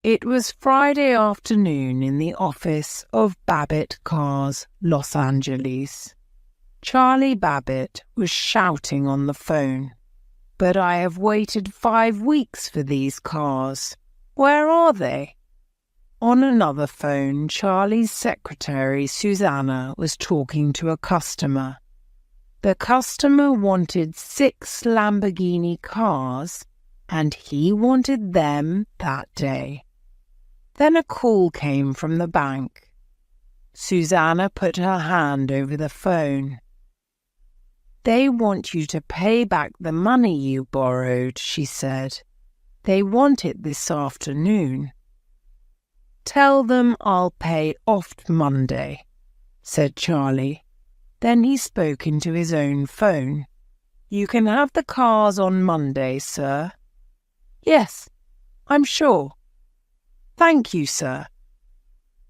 It was Friday afternoon in the office of Babbitt Cars, Los Angeles. Charlie Babbitt was shouting on the phone. "But I have waited 5 weeks for these cars. Where are they?" On another phone, Charlie's secretary, Susanna, was talking to a customer. The customer wanted 6 Lamborghini cars, and he wanted them that day. Then a call came from the bank. Susanna put her hand over the phone. "They want you to pay back the money you borrowed," she said. "They want it this afternoon." "Tell them I'll pay off Monday," said Charlie. Then he spoke into his own phone. "You can have the cars on Monday, sir." "Yes, I'm sure." "Thank you, sir."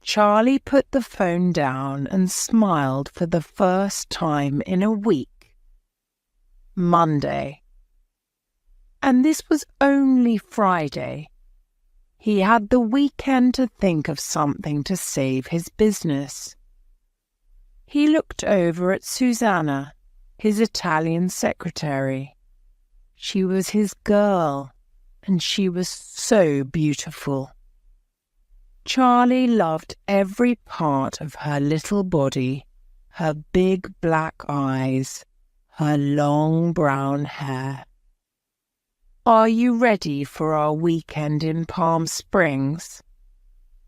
Charlie put the phone down and smiled for the first time in a week. Monday. And this was only Friday. He had the weekend to think of something to save his business. He looked over at Susanna, his Italian secretary. She was his girl, and she was so beautiful. Charlie loved every part of her little body, her big black eyes, her long brown hair. "Are you ready for our weekend in Palm Springs?"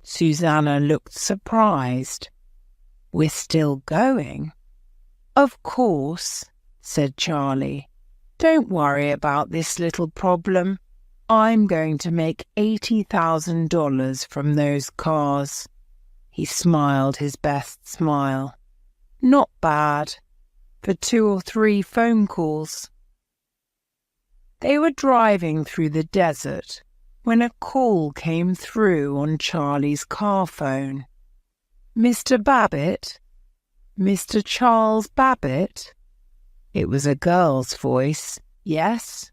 Susanna looked surprised. "We're still going?" "Of course," said Charlie. "Don't worry about this little problem. I'm going to make $80,000 from those cars." He smiled his best smile. "Not bad for 2 or 3 phone calls." They were driving through the desert when a call came through on Charlie's car phone. "Mr. Babbitt? Mr. Charles Babbitt?" It was a girl's voice. "Yes?"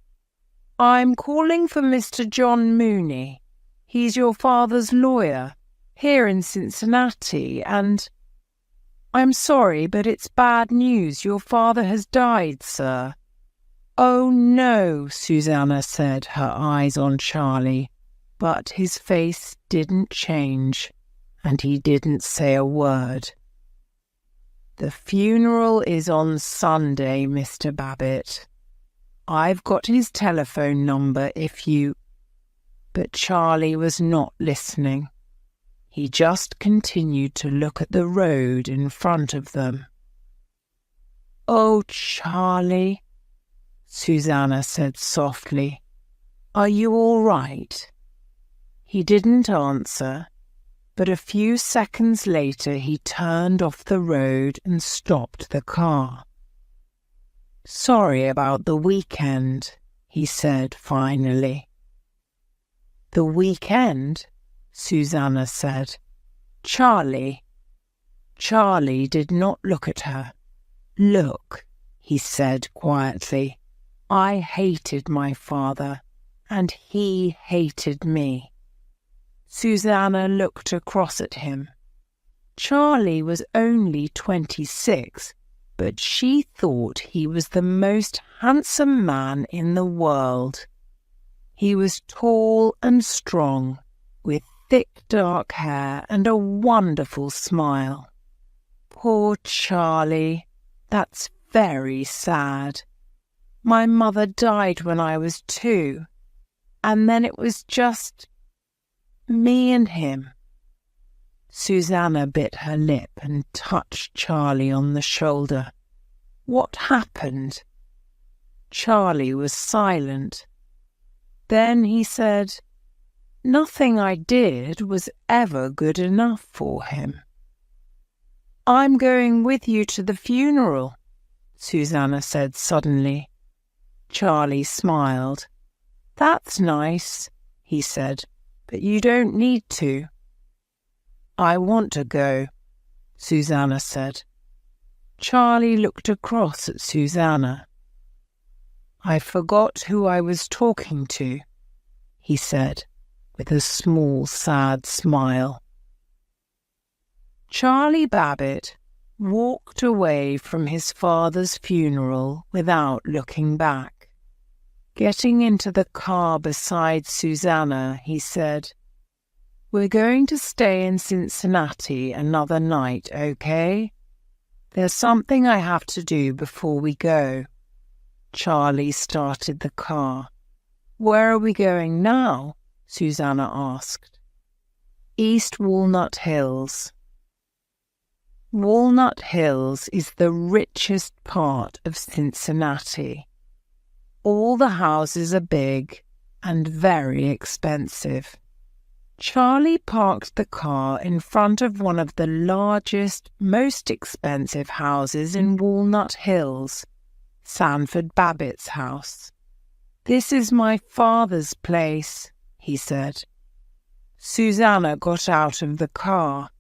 "I'm calling for Mr. John Mooney. He's your father's lawyer, here in Cincinnati, and—" "I'm sorry, but it's bad news. Your father has died, sir." "Oh, no," Susanna said, her eyes on Charlie, but his face didn't change, and he didn't say a word. "The funeral is on Sunday, Mr. Babbitt. I've got his telephone number if you—" But Charlie was not listening. He just continued to look at the road in front of them. "Oh, Charlie," Susanna said softly, "are you all right?" He didn't answer, but a few seconds later he turned off the road and stopped the car. "Sorry about the weekend," he said finally. "The weekend?" Susanna said. "Charlie." Charlie did not look at her. "Look," he said quietly, "I hated my father, and he hated me." Susanna looked across at him. Charlie was only 26, but she thought he was the most handsome man in the world. He was tall and strong, with thick dark hair and a wonderful smile. "Poor Charlie, that's very sad. My mother died when I was 2, and then it was just me and him." Susanna bit her lip and touched Charlie on the shoulder. "What happened?" Charlie was silent. Then he said, "Nothing I did was ever good enough for him." "I'm going with you to the funeral," Susanna said suddenly. Charlie smiled. "That's nice," he said, "but you don't need to." "I want to go," Susanna said. Charlie looked across at Susanna. "I forgot who I was talking to," he said. with a small, sad smile. Charlie Babbitt walked away from his father's funeral without looking back. Getting into the car beside Susanna, he said, "We're going to stay in Cincinnati another night, okay? There's something I have to do before we go." Charlie started the car. "Where are we going now?" Susanna asked. "East Walnut Hills." Walnut Hills is the richest part of Cincinnati. All the houses are big and very expensive. Charlie parked the car in front of one of the largest, most expensive houses in Walnut Hills, Sanford Babbitt's house. "This is my father's place," he said. Susanna got out of the car.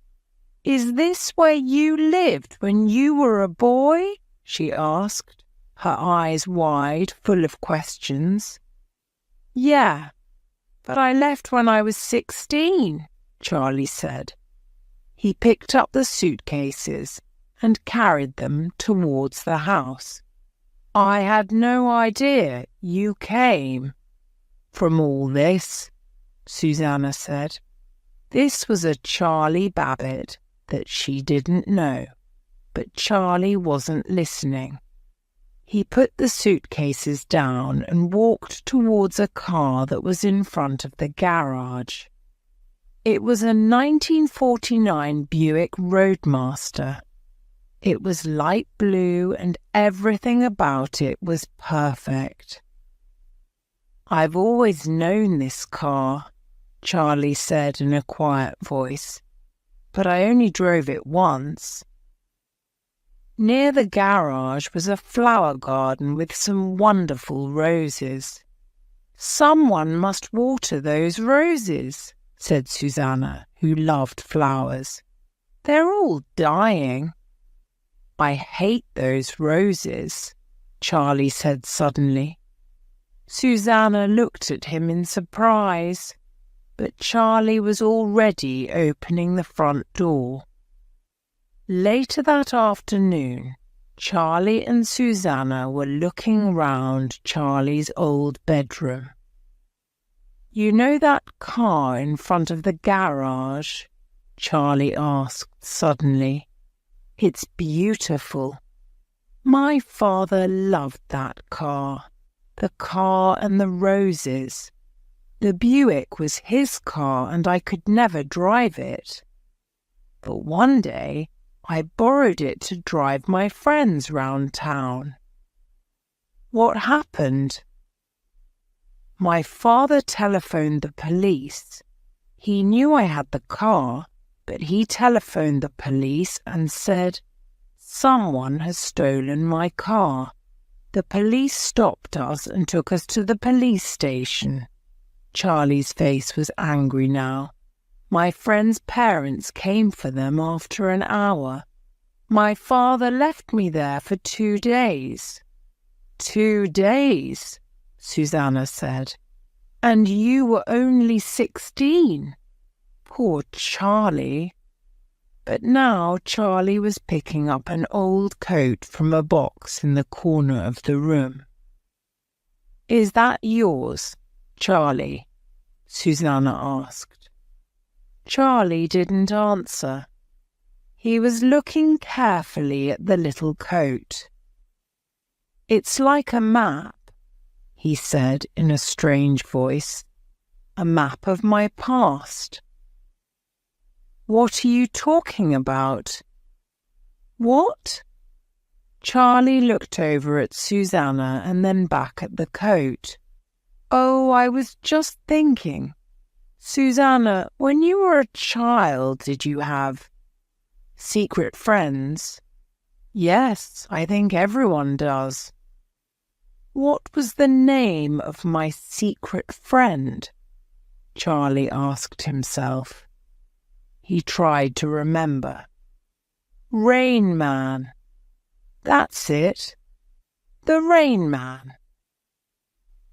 "Is this where you lived when you were a boy?" she asked, her eyes wide, full of questions. "Yeah, but I left when I was 16, Charlie said. He picked up the suitcases and carried them towards the house. "I had no idea you came from all this," Susanna said. This was a Charlie Babbitt that she didn't know, but Charlie wasn't listening. He put the suitcases down and walked towards a car that was in front of the garage. It was a 1949 Buick Roadmaster. It was light blue and everything about it was perfect. "I've always known this car," Charlie said in a quiet voice, "but I only drove it once." Near the garage was a flower garden with some wonderful roses. "Someone must water those roses," said Susanna, who loved flowers. "They're all dying." "I hate those roses," Charlie said suddenly. Susanna looked at him in surprise, but Charlie was already opening the front door. Later that afternoon, Charlie and Susanna were looking round Charlie's old bedroom. "You know that car in front of the garage?" Charlie asked suddenly. "It's beautiful. My father loved that car, the car and the roses. The Buick was his car and I could never drive it. But one day I borrowed it to drive my friends round town." "What happened?" "My father telephoned the police. He knew I had the car, but he telephoned the police and said, 'Someone has stolen my car.' The police stopped us and took us to the police station." Charlie's face was angry now. "My friend's parents came for them after an hour. My father left me there for 2 days. 2 days, Susanna said. And you were only 16. Poor Charlie." But now Charlie was picking up an old coat from a box in the corner of the room. "Is that yours, Charlie?" Susanna asked. Charlie didn't answer. He was looking carefully at the little coat. "It's like a map," he said in a strange voice. "A map of my past." "What are you talking about?" "What?" Charlie looked over at Susanna and then back at the coat. "Oh, I was just thinking. Susanna, when you were a child, did you have secret friends?" "Yes, I think everyone does." "What was the name of my secret friend?" Charlie asked himself. He tried to remember. "Rain Man. That's it. The Rain Man."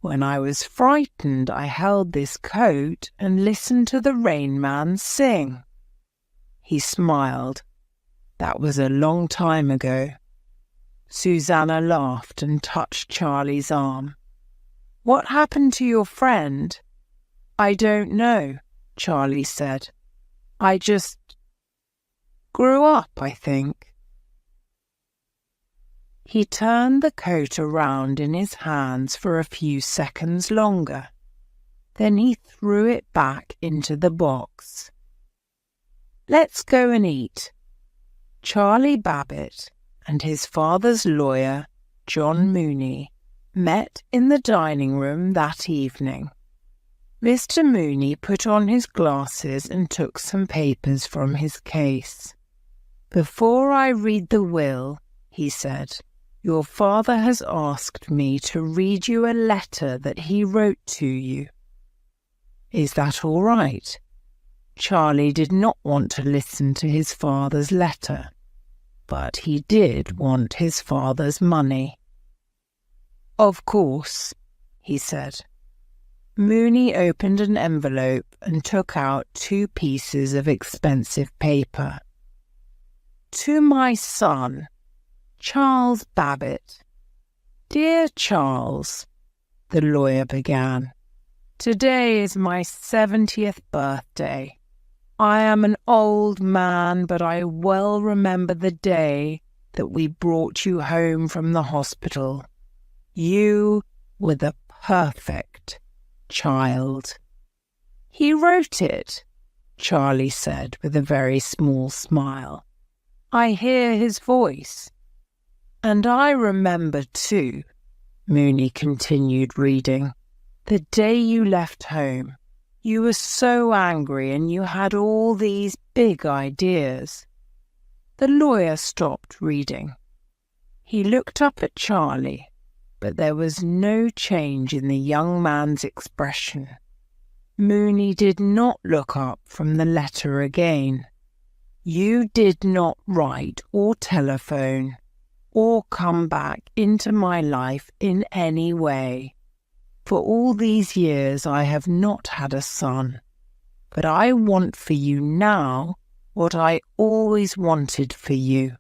When I was frightened, I held this coat and listened to the Rain Man sing." He smiled. "That was a long time ago." Susanna laughed and touched Charlie's arm. "What happened to your friend?" "I don't know," Charlie said. "I just grew up, I think." He turned the coat around in his hands for a few seconds longer. Then he threw it back into the box. "Let's go and eat." Charlie Babbitt and his father's lawyer, John Mooney, met in the dining room that evening. Mr. Mooney put on his glasses and took some papers from his case. "Before I read the will," he said, "your father has asked me to read you a letter that he wrote to you. Is that all right?" Charlie did not want to listen to his father's letter, but he did want his father's money. "Of course," he said. Mooney opened an envelope and took out 2 pieces of expensive paper. "To my son, Charles Babbitt. Dear Charles," the lawyer began, "today is my 70th birthday. I am an old man, but I well remember the day that we brought you home from the hospital. You were the perfect child." "He wrote it," Charlie said with a very small smile. "I hear his voice." "And I remember too," Mooney continued reading, "the day you left home. You were so angry and you had all these big ideas." The lawyer stopped reading. He looked up at Charlie, but there was no change in the young man's expression. Mooney did not look up from the letter again. "You did not write or telephone or come back into my life in any way. For all these years I have not had a son, but I want for you now what I always wanted for you.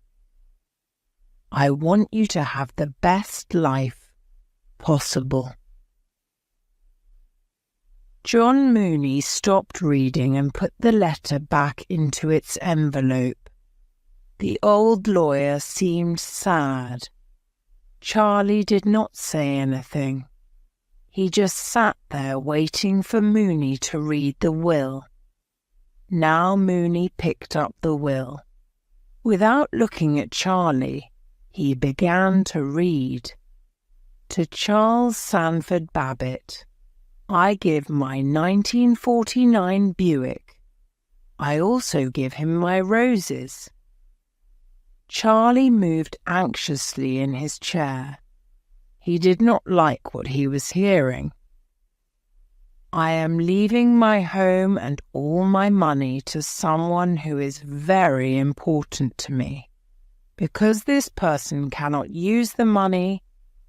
I want you to have the best life possible." John Mooney stopped reading and put the letter back into its envelope. The old lawyer seemed sad. Charlie did not say anything. He just sat there waiting for Mooney to read the will. Now Mooney picked up the will. Without looking at Charlie, he began to read. "To Charles Sanford Babbitt, I give my 1949 Buick. I also give him my roses." Charlie moved anxiously in his chair. He did not like what he was hearing. "I am leaving my home and all my money to someone who is very important to me. Because this person cannot use the money,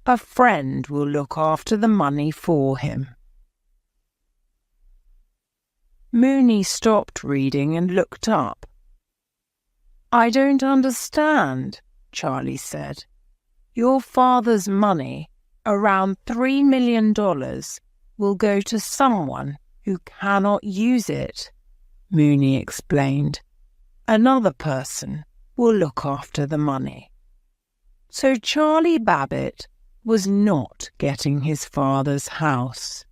a friend will look after the money for him." Mooney stopped reading and looked up. "I don't understand," Charlie said. "Your father's money, around $3 million, will go to someone who cannot use it," Mooney explained. "Another person will look after the money." So Charlie Babbitt was not getting his father's house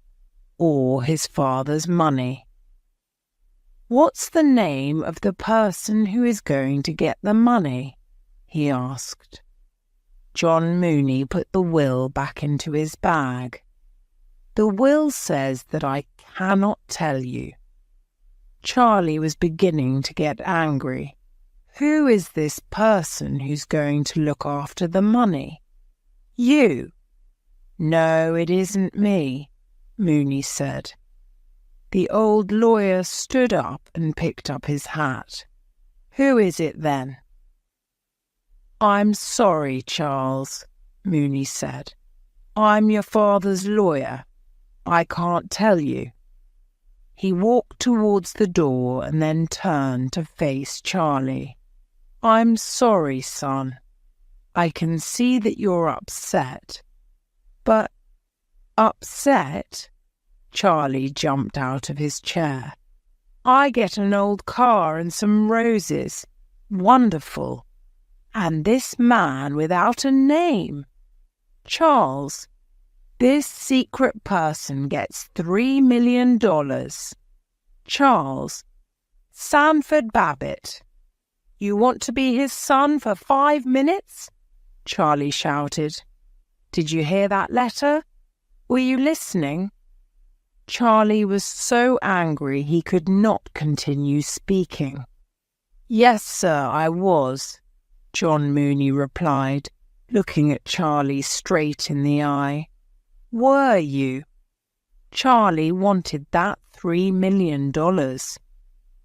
or his father's money. "What's the name of the person who is going to get the money?" he asked. John Mooney put the will back into his bag. "The will says that I cannot tell you." Charlie was beginning to get angry. "Who is this person who's going to look after the money?" "You." "No, it isn't me," Mooney said. The old lawyer stood up and picked up his hat. "Who is it then?" "I'm sorry, Charles," Mooney said. "I'm your father's lawyer, I can't tell you." He walked towards the door and then turned to face Charlie. "I'm sorry, son. I can see that you're upset." "But upset?" Charlie jumped out of his chair. "I get an old car and some roses. Wonderful. And this man without a name. Charles, this secret person gets $3 million. Charles, Sanford Babbitt. You want to be his son for 5 minutes?" Charlie shouted. "Did you hear that letter? Were you listening?" Charlie was so angry he could not continue speaking. "Yes, sir, I was," John Mooney replied, looking at Charlie straight in the eye. "Were you?" Charlie wanted that $3 million.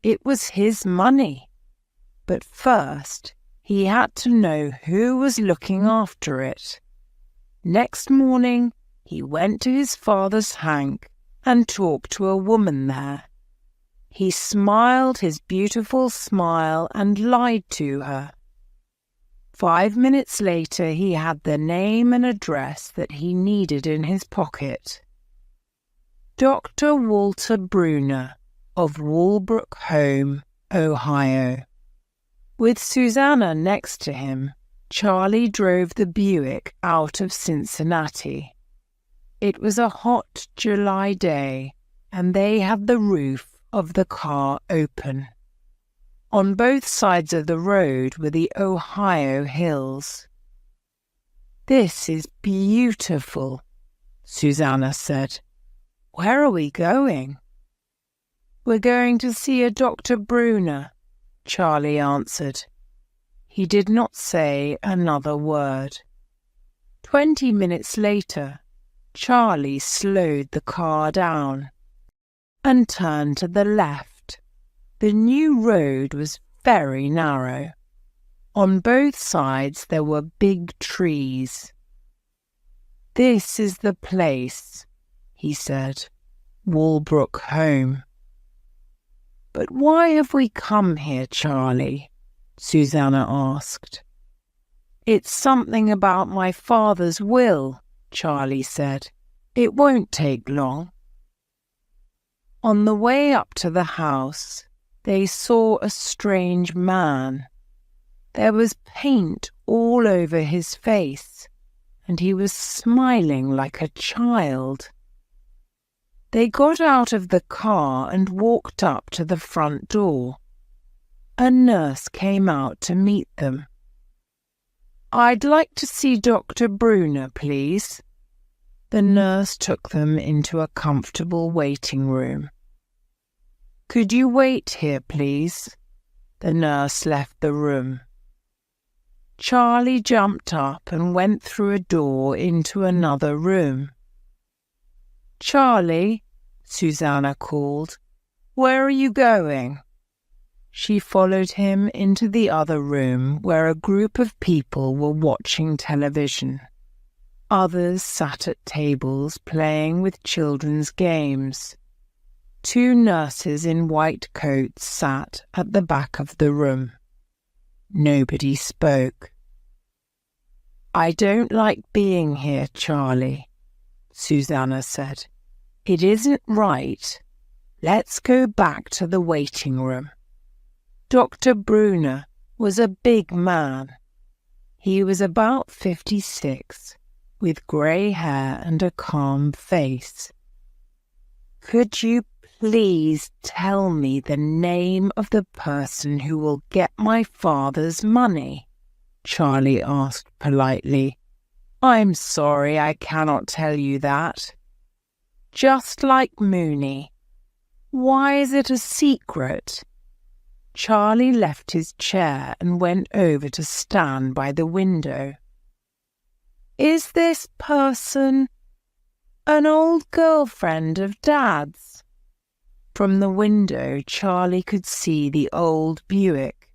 It was his money. But first, he had to know who was looking after it. Next morning, he went to his father's hank and talked to a woman there. He smiled his beautiful smile and lied to her. 5 minutes later, he had the name and address that he needed in his pocket. Dr. Walter Bruner of Walbrook Home, Ohio. With Susanna next to him, Charlie drove the Buick out of Cincinnati. It was a hot July day, and they had the roof of the car open. On both sides of the road were the Ohio hills. "This is beautiful," Susanna said. "Where are we going?" "We're going to see a Dr. Bruner," Charlie answered. He did not say another word. 20 minutes later, Charlie slowed the car down and turned to the left. The new road was very narrow. On both sides there were big trees. "This is the place," he said. "Walbrook Home." "But why have we come here, Charlie?" Susanna asked. "It's something about my father's will," Charlie said. "It won't take long." On the way up to the house, they saw a strange man. There was paint all over his face, and he was smiling like a child. They got out of the car and walked up to the front door. A nurse came out to meet them. "I'd like to see Dr. Bruner, please." The nurse took them into a comfortable waiting room. "Could you wait here, please?" The nurse left the room. Charlie jumped up and went through a door into another room. "Charlie," Susanna called, "where are you going?" She followed him into the other room where a group of people were watching television. Others sat at tables playing with children's games. 2 nurses in white coats sat at the back of the room. Nobody spoke. "I don't like being here, Charlie," Susanna said. "It isn't right. Let's go back to the waiting room." Dr. Bruner was a big man. He was about 56, with grey hair and a calm face. "Could you please tell me the name of the person who will get my father's money?" Charlie asked politely. "I'm sorry, I cannot tell you that." "Just like Mooney. Why is it a secret?" Charlie left his chair and went over to stand by the window. "Is this person an old girlfriend of Dad's?" From the window, Charlie could see the old Buick.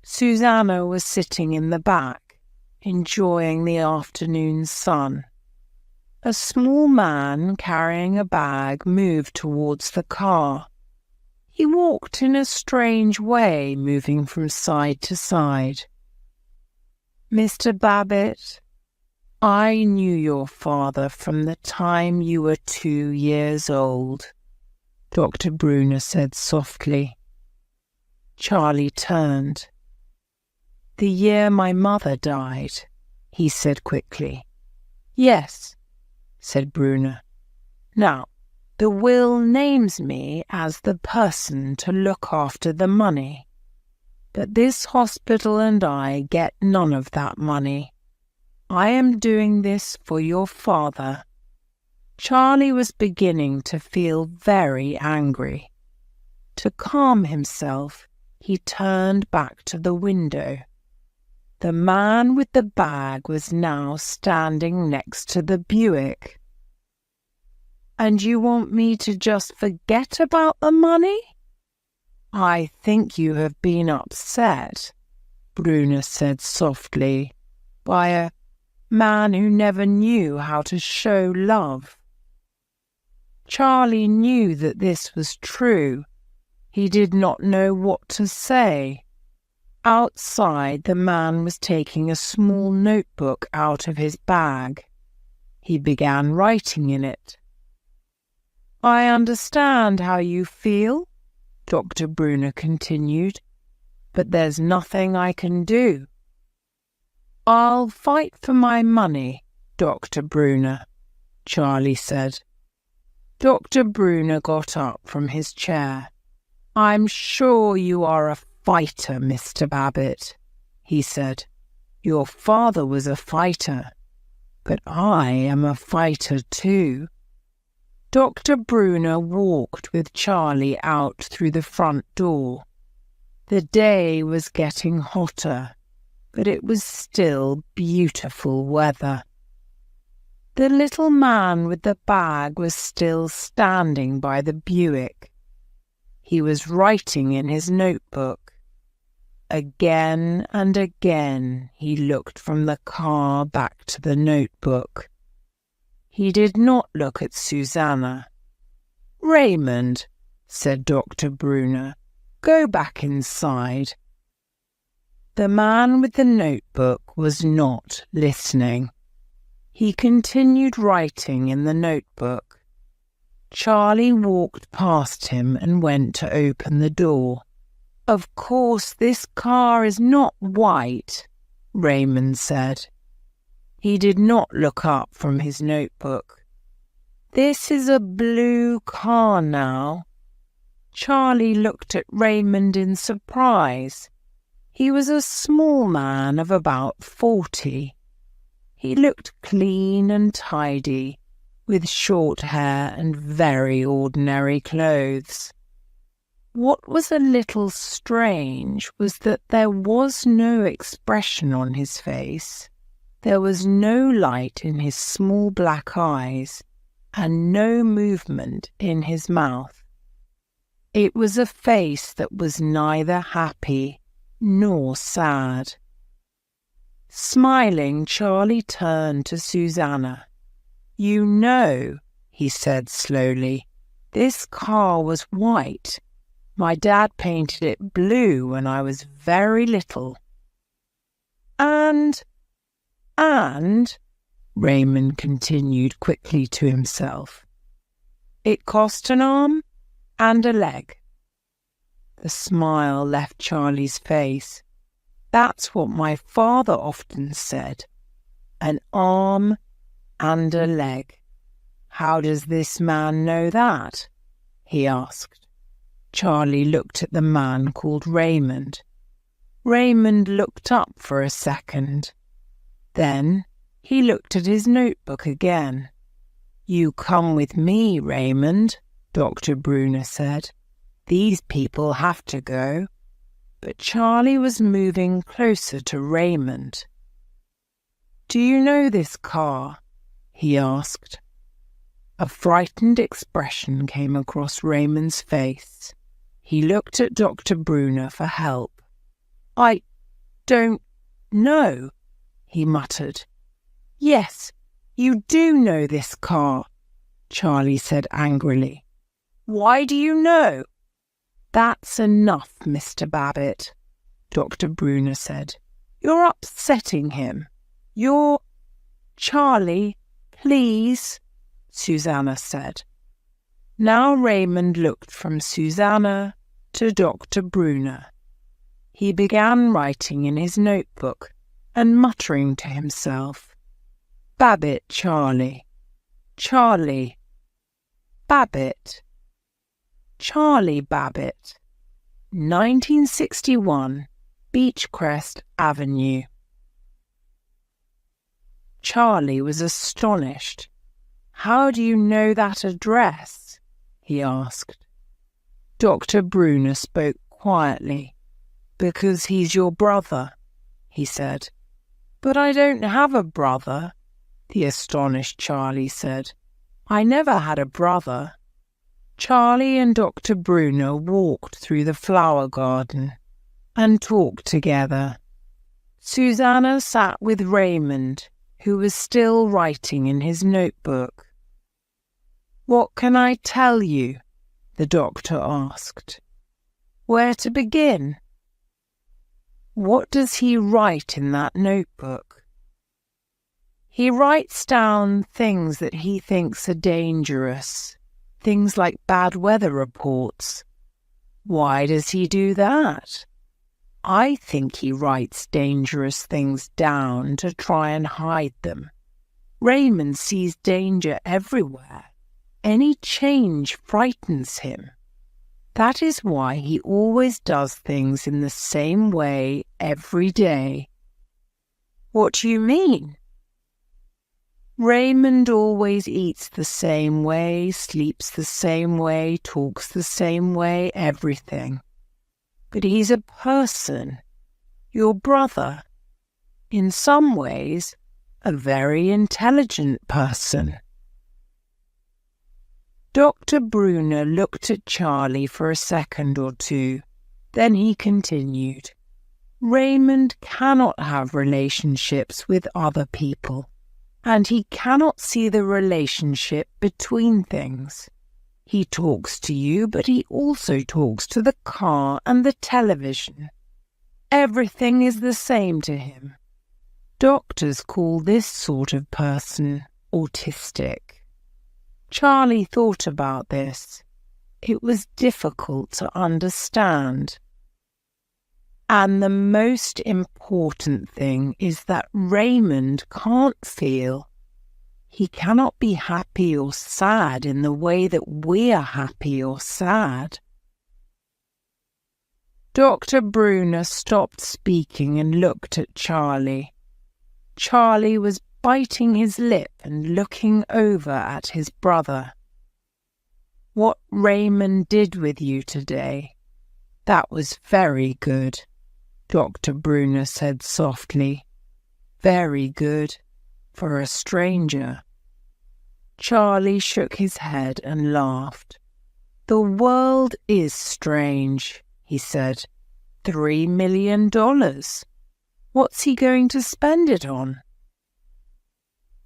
Susanna was sitting in the back, enjoying the afternoon sun. A small man carrying a bag moved towards the car. He walked in a strange way, moving from side to side. "Mr. Babbitt, I knew your father from the time you were 2 years old," Dr. Brunner said softly. Charlie turned. "The year my mother died," he said quickly. "Yes," said Brunner. "Now, the will names me as the person to look after the money. But this hospital and I get none of that money. I am doing this for your father." Charlie was beginning to feel very angry. To calm himself, he turned back to the window. The man with the bag was now standing next to the Buick. "And you want me to just forget about the money?" "I think you have been upset," Brunner said softly, "by a man who never knew how to show love." Charlie knew that this was true. He did not know what to say. Outside, the man was taking a small notebook out of his bag. He began writing in it. "I understand how you feel," Dr. Brunner continued, "but there's nothing I can do." "I'll fight for my money, Dr. Brunner," Charlie said. Dr. Brunner got up from his chair. "I'm sure you are a fighter, Mr. Babbitt," he said. "Your father was a fighter, but I am a fighter too." Dr. Brunner walked with Charlie out through the front door. The day was getting hotter, but it was still beautiful weather. The little man with the bag was still standing by the Buick. He was writing in his notebook. Again and again he looked from the car back to the notebook. He did not look at Susanna. "Raymond," said Dr. Brunner, "go back inside." The man with the notebook was not listening. He continued writing in the notebook. Charlie walked past him and went to open the door. "Of course, this car is not white," Raymond said. He did not look up from his notebook. "This is a blue car now." Charlie looked at Raymond in surprise. He was a small man of about 40. He looked clean and tidy, with short hair and very ordinary clothes. What was a little strange was that there was no expression on his face. There was no light in his small black eyes, and no movement in his mouth. It was a face that was neither happy nor sad. Smiling, Charlie turned to Susanna. "You know," he said slowly, "this car was white. My dad painted it blue when I was very little." And, Raymond continued quickly to himself, "it cost an arm and a leg." The smile left Charlie's face. "That's what my father often said. An arm and a leg. How does this man know that?" he asked. Charlie looked at the man called Raymond. Raymond looked up for a second. Then he looked at his notebook again. "You come with me, Raymond," Dr. Brunner said. "These people have to go." But Charlie was moving closer to Raymond. "Do you know this car?" he asked. A frightened expression came across Raymond's face. He looked at Dr. Brunner for help. "I don't know," he muttered. "Yes, You do know this car, Charlie said angrily. Why do you know? That's enough, Mr. Babbitt, Dr. Brunner said. You're upsetting him. Charlie, please, Susanna said. Now Raymond looked from Susanna to Dr. Brunner. He began writing in his notebook and muttering to himself, Babbitt, Charlie, Charlie, Babbitt, Charlie Babbitt, 1961, Beechcrest Avenue. Charlie was astonished. How do you know that address? He asked. Dr. Brunner spoke quietly. Because he's your brother, he said. But I don't have a brother, the astonished Charlie said. I never had a brother. Charlie and Dr. Brunner walked through the flower garden and talked together. Susanna sat with Raymond, who was still writing in his notebook. What can I tell you? The doctor asked. Where to begin? What does he write in that notebook? He writes down things that he thinks are dangerous, things like bad weather reports. Why does he do that? I think he writes dangerous things down to try and hide them. Raymond sees danger everywhere. Any change frightens him. That is why he always does things in the same way every day. What do you mean? Raymond always eats the same way, sleeps the same way, talks the same way, everything. But he's a person, your brother. In some ways, a very intelligent person. Dr. Brunner looked at Charlie for a second or two. Then he continued, Raymond cannot have relationships with other people, and he cannot see the relationship between things. He talks to you, but he also talks to the car and the television. Everything is the same to him. Doctors call this sort of person autistic. Charlie thought about this. It was difficult to understand. And the most important thing is that Raymond can't feel. He cannot be happy or sad in the way that we are happy or sad. Dr. Brunner stopped speaking and looked at Charlie. Charlie was biting his lip and looking over at his brother. What Raymond did with you today, that was very good, Dr. Brunner said softly. Very good for a stranger. Charlie shook his head and laughed. The world is strange, he said. $3 million. What's he going to spend it on?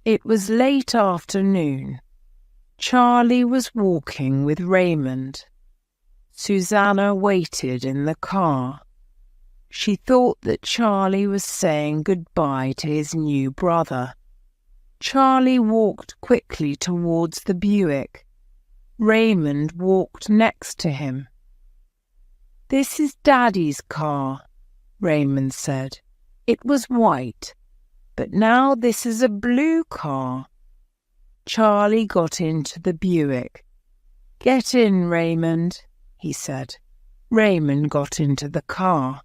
It was late afternoon. Charlie was walking with Raymond. Susanna waited in the car. She thought that Charlie was saying goodbye to his new brother. Charlie walked quickly towards the Buick. Raymond walked next to him. This is Daddy's car, Raymond said. It was white. But now this is a blue car. Charlie got into the Buick. Get in, Raymond, he said. Raymond got into the car.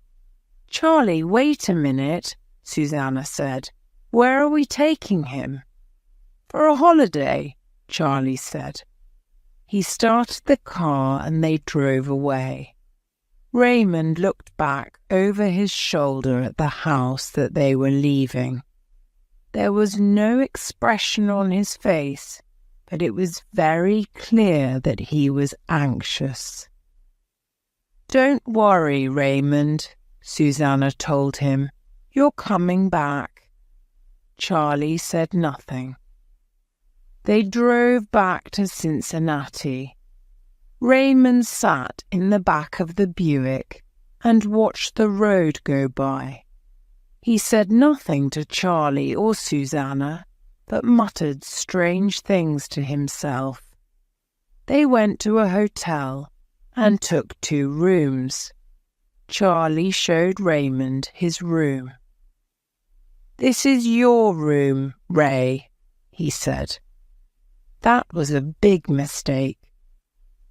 Charlie, wait a minute, Susanna said. Where are we taking him? For a holiday, Charlie said. He started the car and they drove away. Raymond looked back over his shoulder at the house that they were leaving. There was no expression on his face, but it was very clear that he was anxious. Don't worry, Raymond, Susanna told him. You're coming back. Charlie said nothing. They drove back to Cincinnati. Raymond sat in the back of the Buick and watched the road go by. He said nothing to Charlie or Susanna, but muttered strange things to himself. They went to a hotel and took 2 rooms. Charlie showed Raymond his room. "This is your room, Ray," he said. That was a big mistake.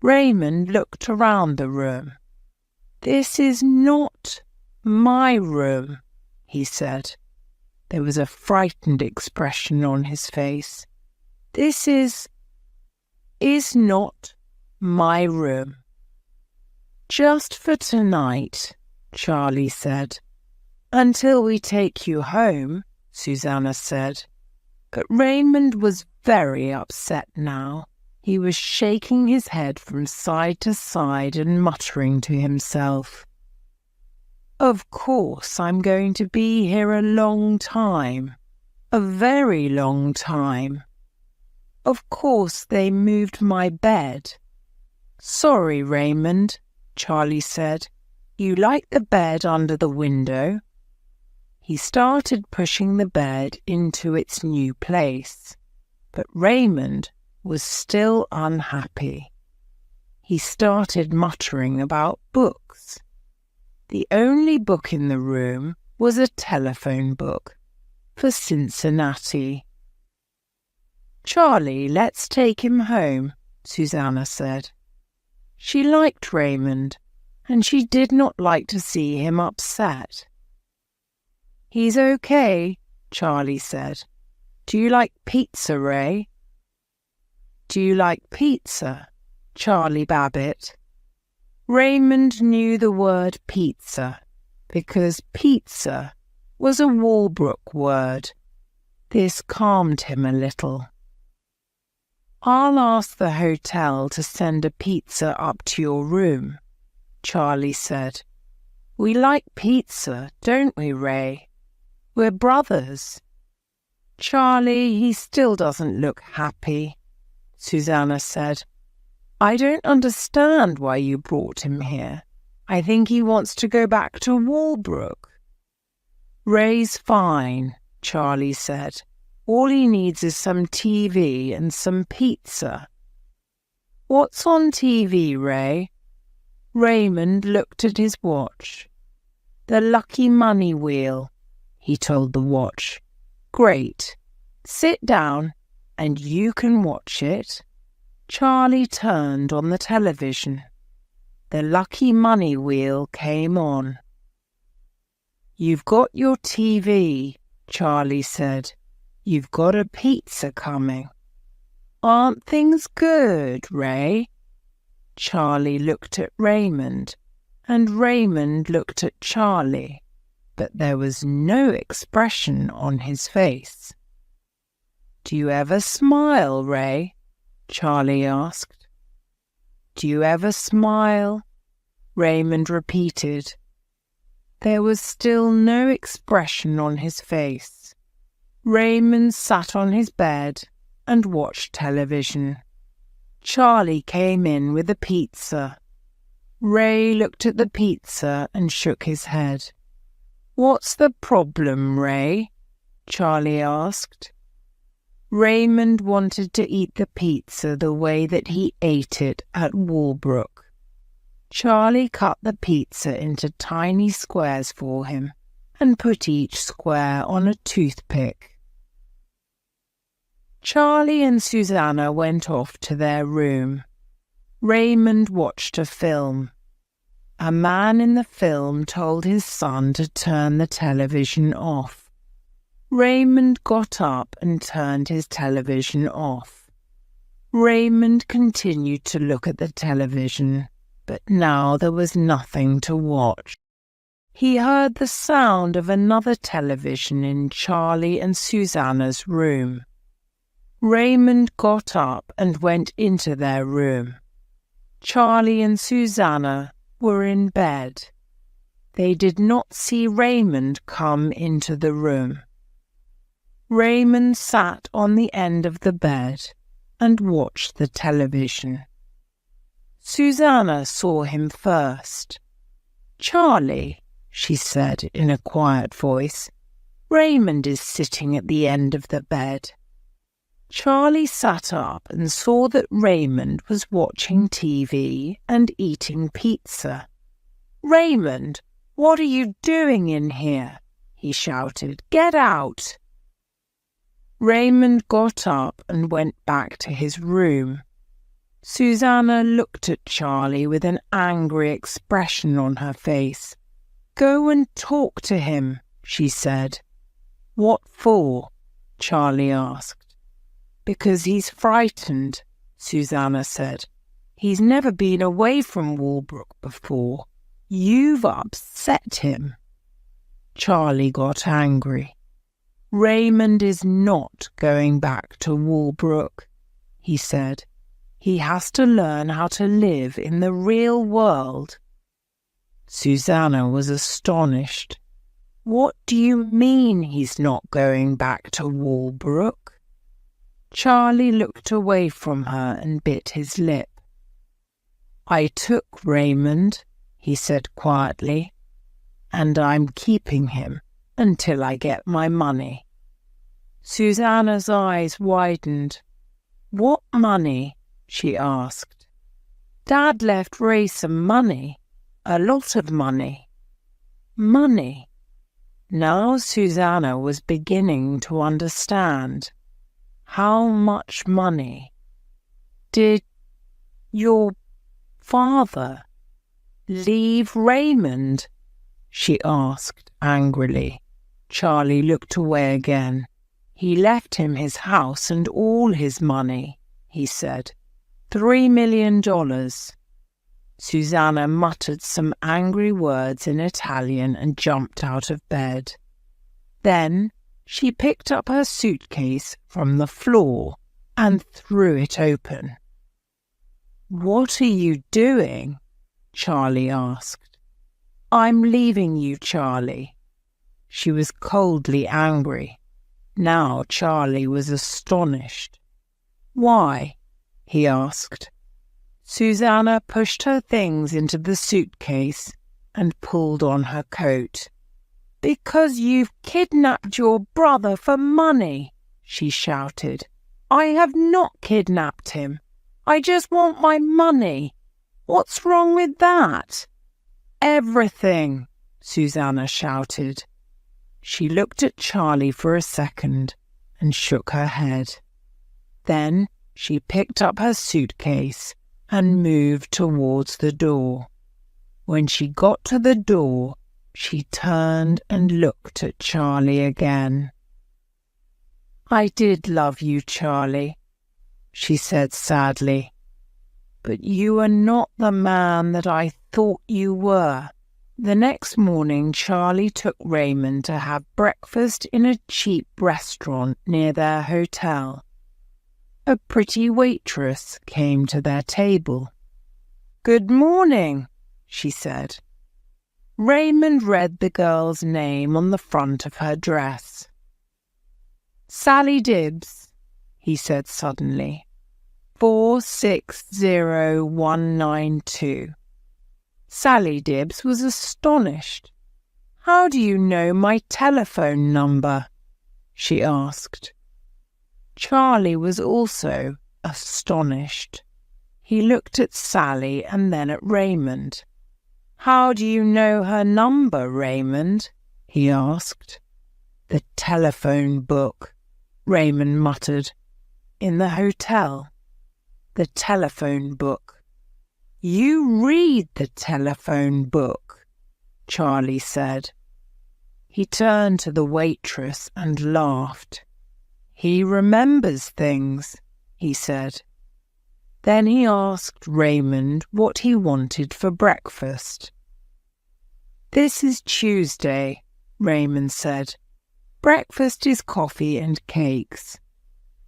Raymond looked around the room. "This is not my room," he said. There was a frightened expression on his face. "This is not my room." "Just for tonight," Charlie said. "Until we take you home," Susanna said. But Raymond was very upset now. He was shaking his head from side to side and muttering to himself. "Of course I'm going to be here a long time. A very long time. Of course they moved my bed." "Sorry, Raymond," Charlie said. "You like the bed under the window?" He started pushing the bed into its new place, but Raymond was still unhappy. He started muttering about books. The only book in the room was a telephone book for Cincinnati. "Charlie, let's take him home," Susanna said. She liked Raymond, and she did not like to see him upset. "He's okay," Charlie said. "Do you like pizza, Ray?" "Do you like pizza, Charlie Babbitt?" Raymond knew the word pizza because pizza was a Walbrook word. This calmed him a little. "I'll ask the hotel to send a pizza up to your room," Charlie said. "We like pizza, don't we, Ray? We're brothers." "Charlie, he still doesn't look happy," Susanna said. "I don't understand why you brought him here. I think he wants to go back to Walbrook." "Ray's fine," Charlie said. "All he needs is some TV and some pizza." "What's on TV, Ray?" Raymond looked at his watch. "The Lucky Money Wheel," he told the watch. "Great. Sit down and you can watch it." Charlie turned on the television. The Lucky Money Wheel came on. "You've got your TV," Charlie said. "You've got a pizza coming. Aren't things good, Ray?" Charlie looked at Raymond, and Raymond looked at Charlie, but there was no expression on his face. "Do you ever smile, Ray?" Charlie asked. "Do you ever smile?" Raymond repeated. There was still no expression on his face. Raymond sat on his bed and watched television. Charlie came in with a pizza. Ray looked at the pizza and shook his head. "What's the problem, Ray?" Charlie asked. Raymond wanted to eat the pizza the way that he ate it at Walbrook. Charlie cut the pizza into tiny squares for him and put each square on a toothpick. Charlie and Susanna went off to their room. Raymond watched a film. A man in the film told his son to turn the television off. Raymond got up and turned his television off. Raymond continued to look at the television, but now there was nothing to watch. He heard the sound of another television in Charlie and Susanna's room. Raymond got up and went into their room. Charlie and Susanna were in bed. They did not see Raymond come into the room. Raymond sat on the end of the bed and watched the television. Susanna saw him first. "Charlie," she said in a quiet voice, "Raymond is sitting at the end of the bed." Charlie sat up and saw that Raymond was watching TV and eating pizza. "Raymond, what are you doing in here?" he shouted. "Get out!" Raymond got up and went back to his room. Susanna looked at Charlie with an angry expression on her face. "Go and talk to him," she said. "What for?" Charlie asked. "Because he's frightened," Susanna said. "He's never been away from Walbrook before. You've upset him." Charlie got angry. "Raymond is not going back to Walbrook," he said. "He has to learn how to live in the real world." Susanna was astonished. "What do you mean he's not going back to Walbrook?" Charlie looked away from her and bit his lip. "I took Raymond," he said quietly, "and I'm keeping him until I get my money." Susanna's eyes widened. "What money?" she asked. "Dad left Ray some money, a lot of money." Money. Now Susanna was beginning to understand. How much money? "Did your father leave Raymond?" she asked angrily. Charlie looked away again. "He left him his house and all his money," he said. $3 million. Susanna muttered some angry words in Italian and jumped out of bed. Then she picked up her suitcase from the floor and threw it open. "What are you doing?" Charlie asked. "I'm leaving you, Charlie." She was coldly angry. Now Charlie was astonished. "Why?" he asked. Susanna pushed her things into the suitcase and pulled on her coat. "Because you've kidnapped your brother for money," she shouted. "I have not kidnapped him. I just want my money. What's wrong with that?" "Everything," Susanna shouted. She looked at Charlie for a second and shook her head. Then she picked up her suitcase and moved towards the door. When she got to the door, she turned and looked at Charlie again. "I did love you, Charlie," she said sadly. "But you are not the man that I thought you were." The next morning, Charlie took Raymond to have breakfast in a cheap restaurant near their hotel. A pretty waitress came to their table. "Good morning," she said. Raymond read the girl's name on the front of her dress. "Sally Dibbs," he said suddenly. 460192. Sally Dibbs was astonished. "How do you know my telephone number?" she asked. Charlie was also astonished. He looked at Sally and then at Raymond. "How do you know her number, Raymond?" he asked. "The telephone book," Raymond muttered. "In the hotel. The telephone book." "You read the telephone book," Charlie said. He turned to the waitress and laughed. "He remembers things," he said. Then he asked Raymond what he wanted for breakfast. "This is Tuesday," Raymond said. "Breakfast is coffee and cakes."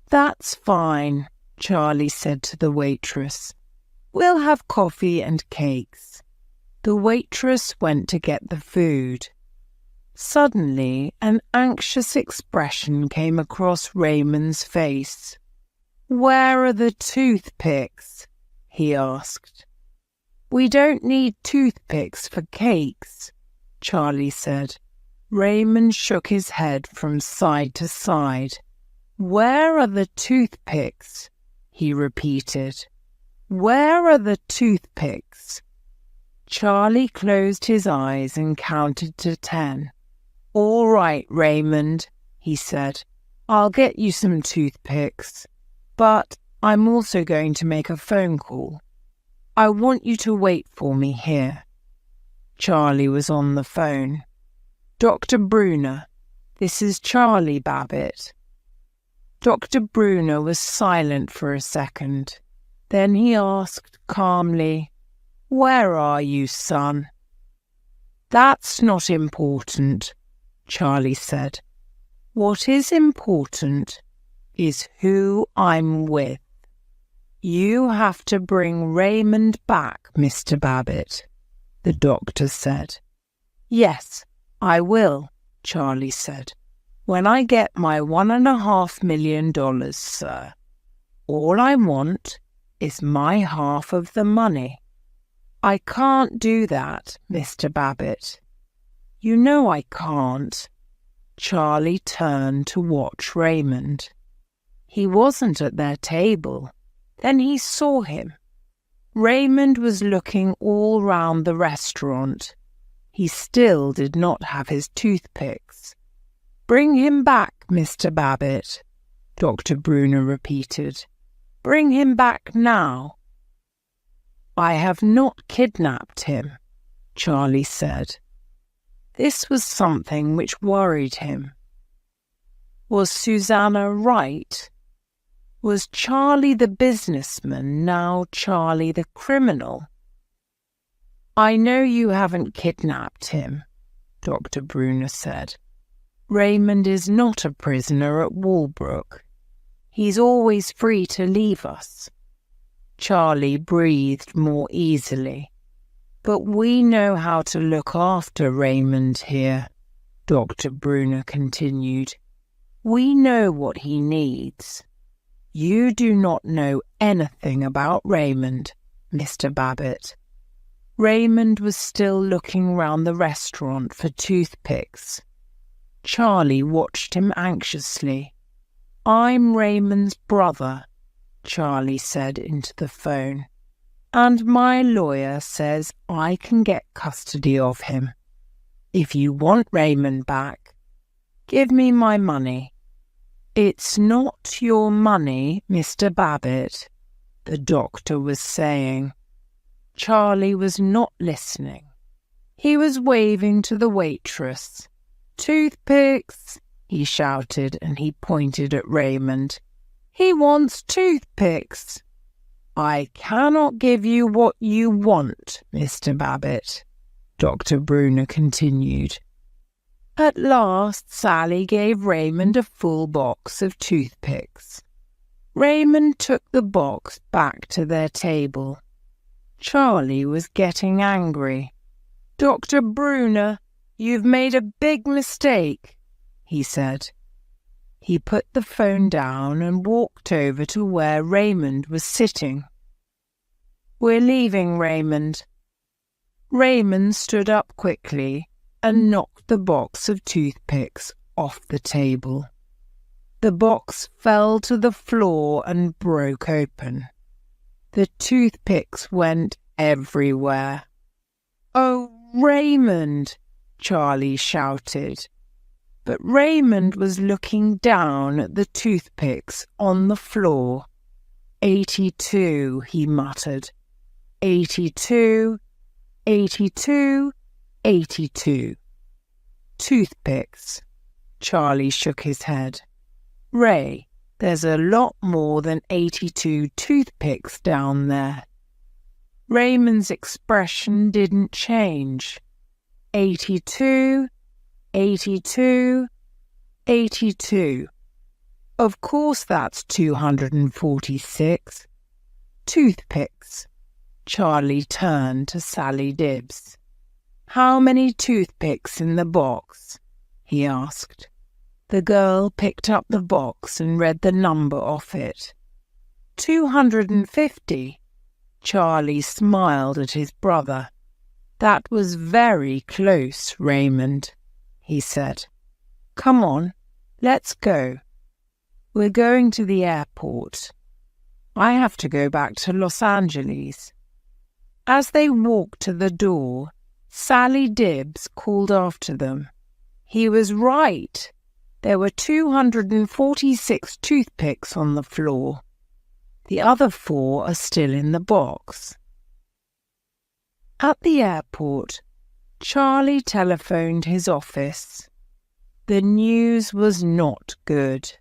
"That's fine," Charlie said to the waitress. "We'll have coffee and cakes." The waitress went to get the food. Suddenly, an anxious expression came across Raymond's face. "Where are the toothpicks?" he asked. "We don't need toothpicks for cakes," Charlie said. Raymond shook his head from side to side. "Where are the toothpicks?" he repeated. "Where are the toothpicks?" Charlie closed his eyes and counted to 10. "All right, Raymond," he said. "I'll get you some toothpicks. But I'm also going to make a phone call. I want you to wait for me here." Charlie was on the phone. "Dr. Bruner, this is Charlie Babbitt." Dr. Bruner was silent for a second. Then he asked calmly, "Where are you, son?" "That's not important," Charlie said. "What is important is who I'm with. You have to bring Raymond back, Mr. Babbitt," the doctor said. "Yes, I will," Charlie said, "when I get my $1.5 million, sir. All I want is my half of the money." "I can't do that, Mr. Babbitt." "You know I can't." Charlie turned to watch Raymond. He wasn't at their table. Then he saw him. Raymond was looking all round the restaurant. He still did not have his toothpicks. "Bring him back, Mr. Babbitt," Dr. Bruner repeated. "Bring him back now." "I have not kidnapped him," Charlie said. This was something which worried him. Was Susanna right? Was Charlie the businessman now Charlie the criminal? "I know you haven't kidnapped him," Dr. Bruner said. "Raymond is not a prisoner at Walbrook. He's always free to leave us." Charlie breathed more easily. "But we know how to look after Raymond here," Dr. Bruner continued. "We know what he needs. You do not know anything about Raymond, Mr. Babbitt." Raymond was still looking round the restaurant for toothpicks. Charlie watched him anxiously. "I'm Raymond's brother," Charlie said into the phone, "and my lawyer says I can get custody of him. If you want Raymond back, give me my money." "It's not your money, Mr. Babbitt," the doctor was saying. Charlie was not listening. He was waving to the waitress. "Toothpicks!" he shouted, and he pointed at Raymond. "He wants toothpicks." "I cannot give you what you want, Mr. Babbitt," Dr. Bruner continued. At last Sally gave Raymond a full box of toothpicks. Raymond took the box back to their table. Charlie was getting angry. "Dr. Bruner, you've made a big mistake," he said. He put the phone down and walked over to where Raymond was sitting. "We're leaving, Raymond." Raymond stood up quickly and knocked the box of toothpicks off the table. The box fell to the floor and broke open. The toothpicks went everywhere. "Oh, Raymond!" Charlie shouted. But Raymond was looking down at the toothpicks on the floor. 82, he muttered. 82, 82, 82. Toothpicks. Charlie shook his head. "Ray, there's a lot more than 82 toothpicks down there." Raymond's expression didn't change. 82, 82, 82. Of course that's 246. Toothpicks. Charlie turned to Sally Dibbs. "How many toothpicks in the box?" he asked. The girl picked up the box and read the number off it. 250. Charlie smiled at his brother. That was very close, Raymond, he said. Come on, let's go. We're going to the airport. I have to go back to Los Angeles. As they walked to the door, Sally Dibbs called after them. He was right. There were 246 toothpicks on the floor. The other 4 are still in the box. At the airport, Charlie telephoned his office. The news was not good.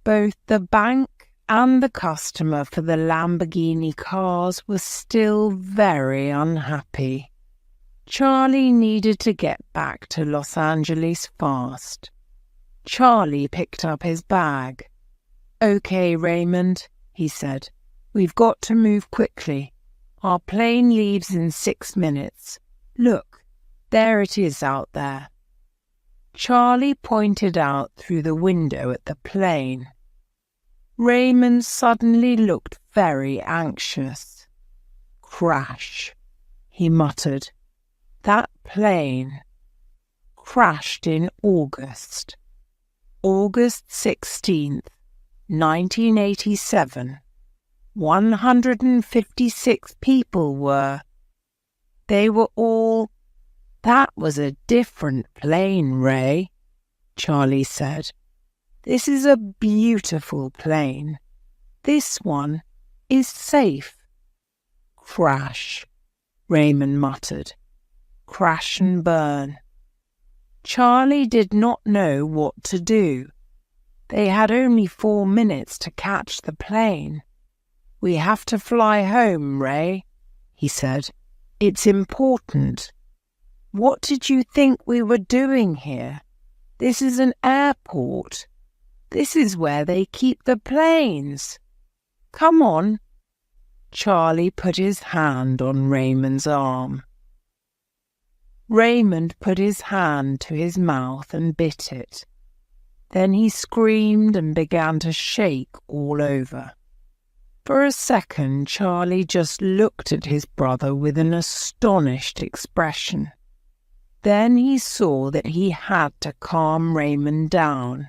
Both the bank and the customer for the Lamborghini cars were still very unhappy. Charlie needed to get back to Los Angeles fast. Charlie picked up his bag. Okay, Raymond, he said. We've got to move quickly. Our plane leaves in 6 minutes. Look, there it is out there. Charlie pointed out through the window at the plane. Raymond suddenly looked very anxious. Crash, he muttered. That plane crashed in August. August 16th, 1987. 156 people were. They were all... That was a different plane, Ray, Charlie said. This is a beautiful plane. This one is safe. Crash, Raymond muttered. Crash and burn. Charlie did not know what to do. They had only 4 minutes to catch the plane. We have to fly home, Ray, he said. It's important. What did you think we were doing here? This is an airport. This is where they keep the planes. Come on. Charlie put his hand on Raymond's arm. Raymond put his hand to his mouth and bit it. Then he screamed and began to shake all over. For a second, Charlie just looked at his brother with an astonished expression. Then he saw that he had to calm Raymond down.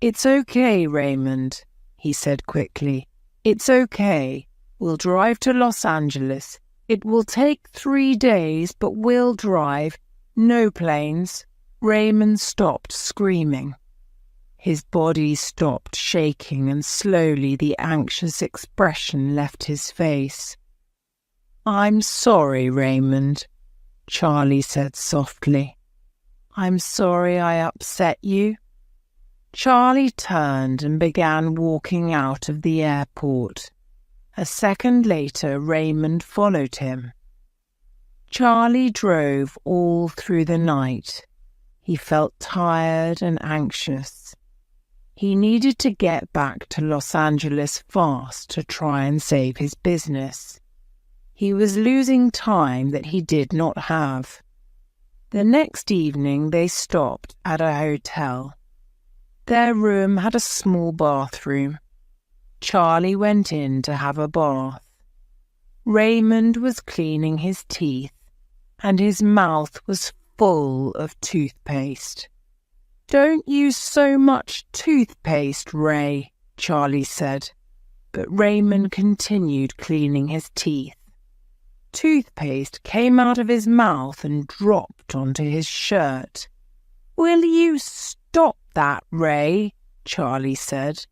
It's okay, Raymond, he said quickly. It's okay. We'll drive to Los Angeles. It will take 3 days, but we'll drive. No planes. Raymond stopped screaming. His body stopped shaking and slowly the anxious expression left his face. I'm sorry, Raymond, Charlie said softly. I'm sorry I upset you. Charlie turned and began walking out of the airport. A second later, Raymond followed him. Charlie drove all through the night. He felt tired and anxious. He needed to get back to Los Angeles fast to try and save his business. He was losing time that he did not have. The next evening they stopped at a hotel. Their room had a small bathroom. Charlie went in to have a bath. Raymond was cleaning his teeth, and his mouth was full of toothpaste. Don't use so much toothpaste, Ray, Charlie said, but Raymond continued cleaning his teeth. Toothpaste came out of his mouth and dropped onto his shirt. Will you stop that, Ray? Charlie said.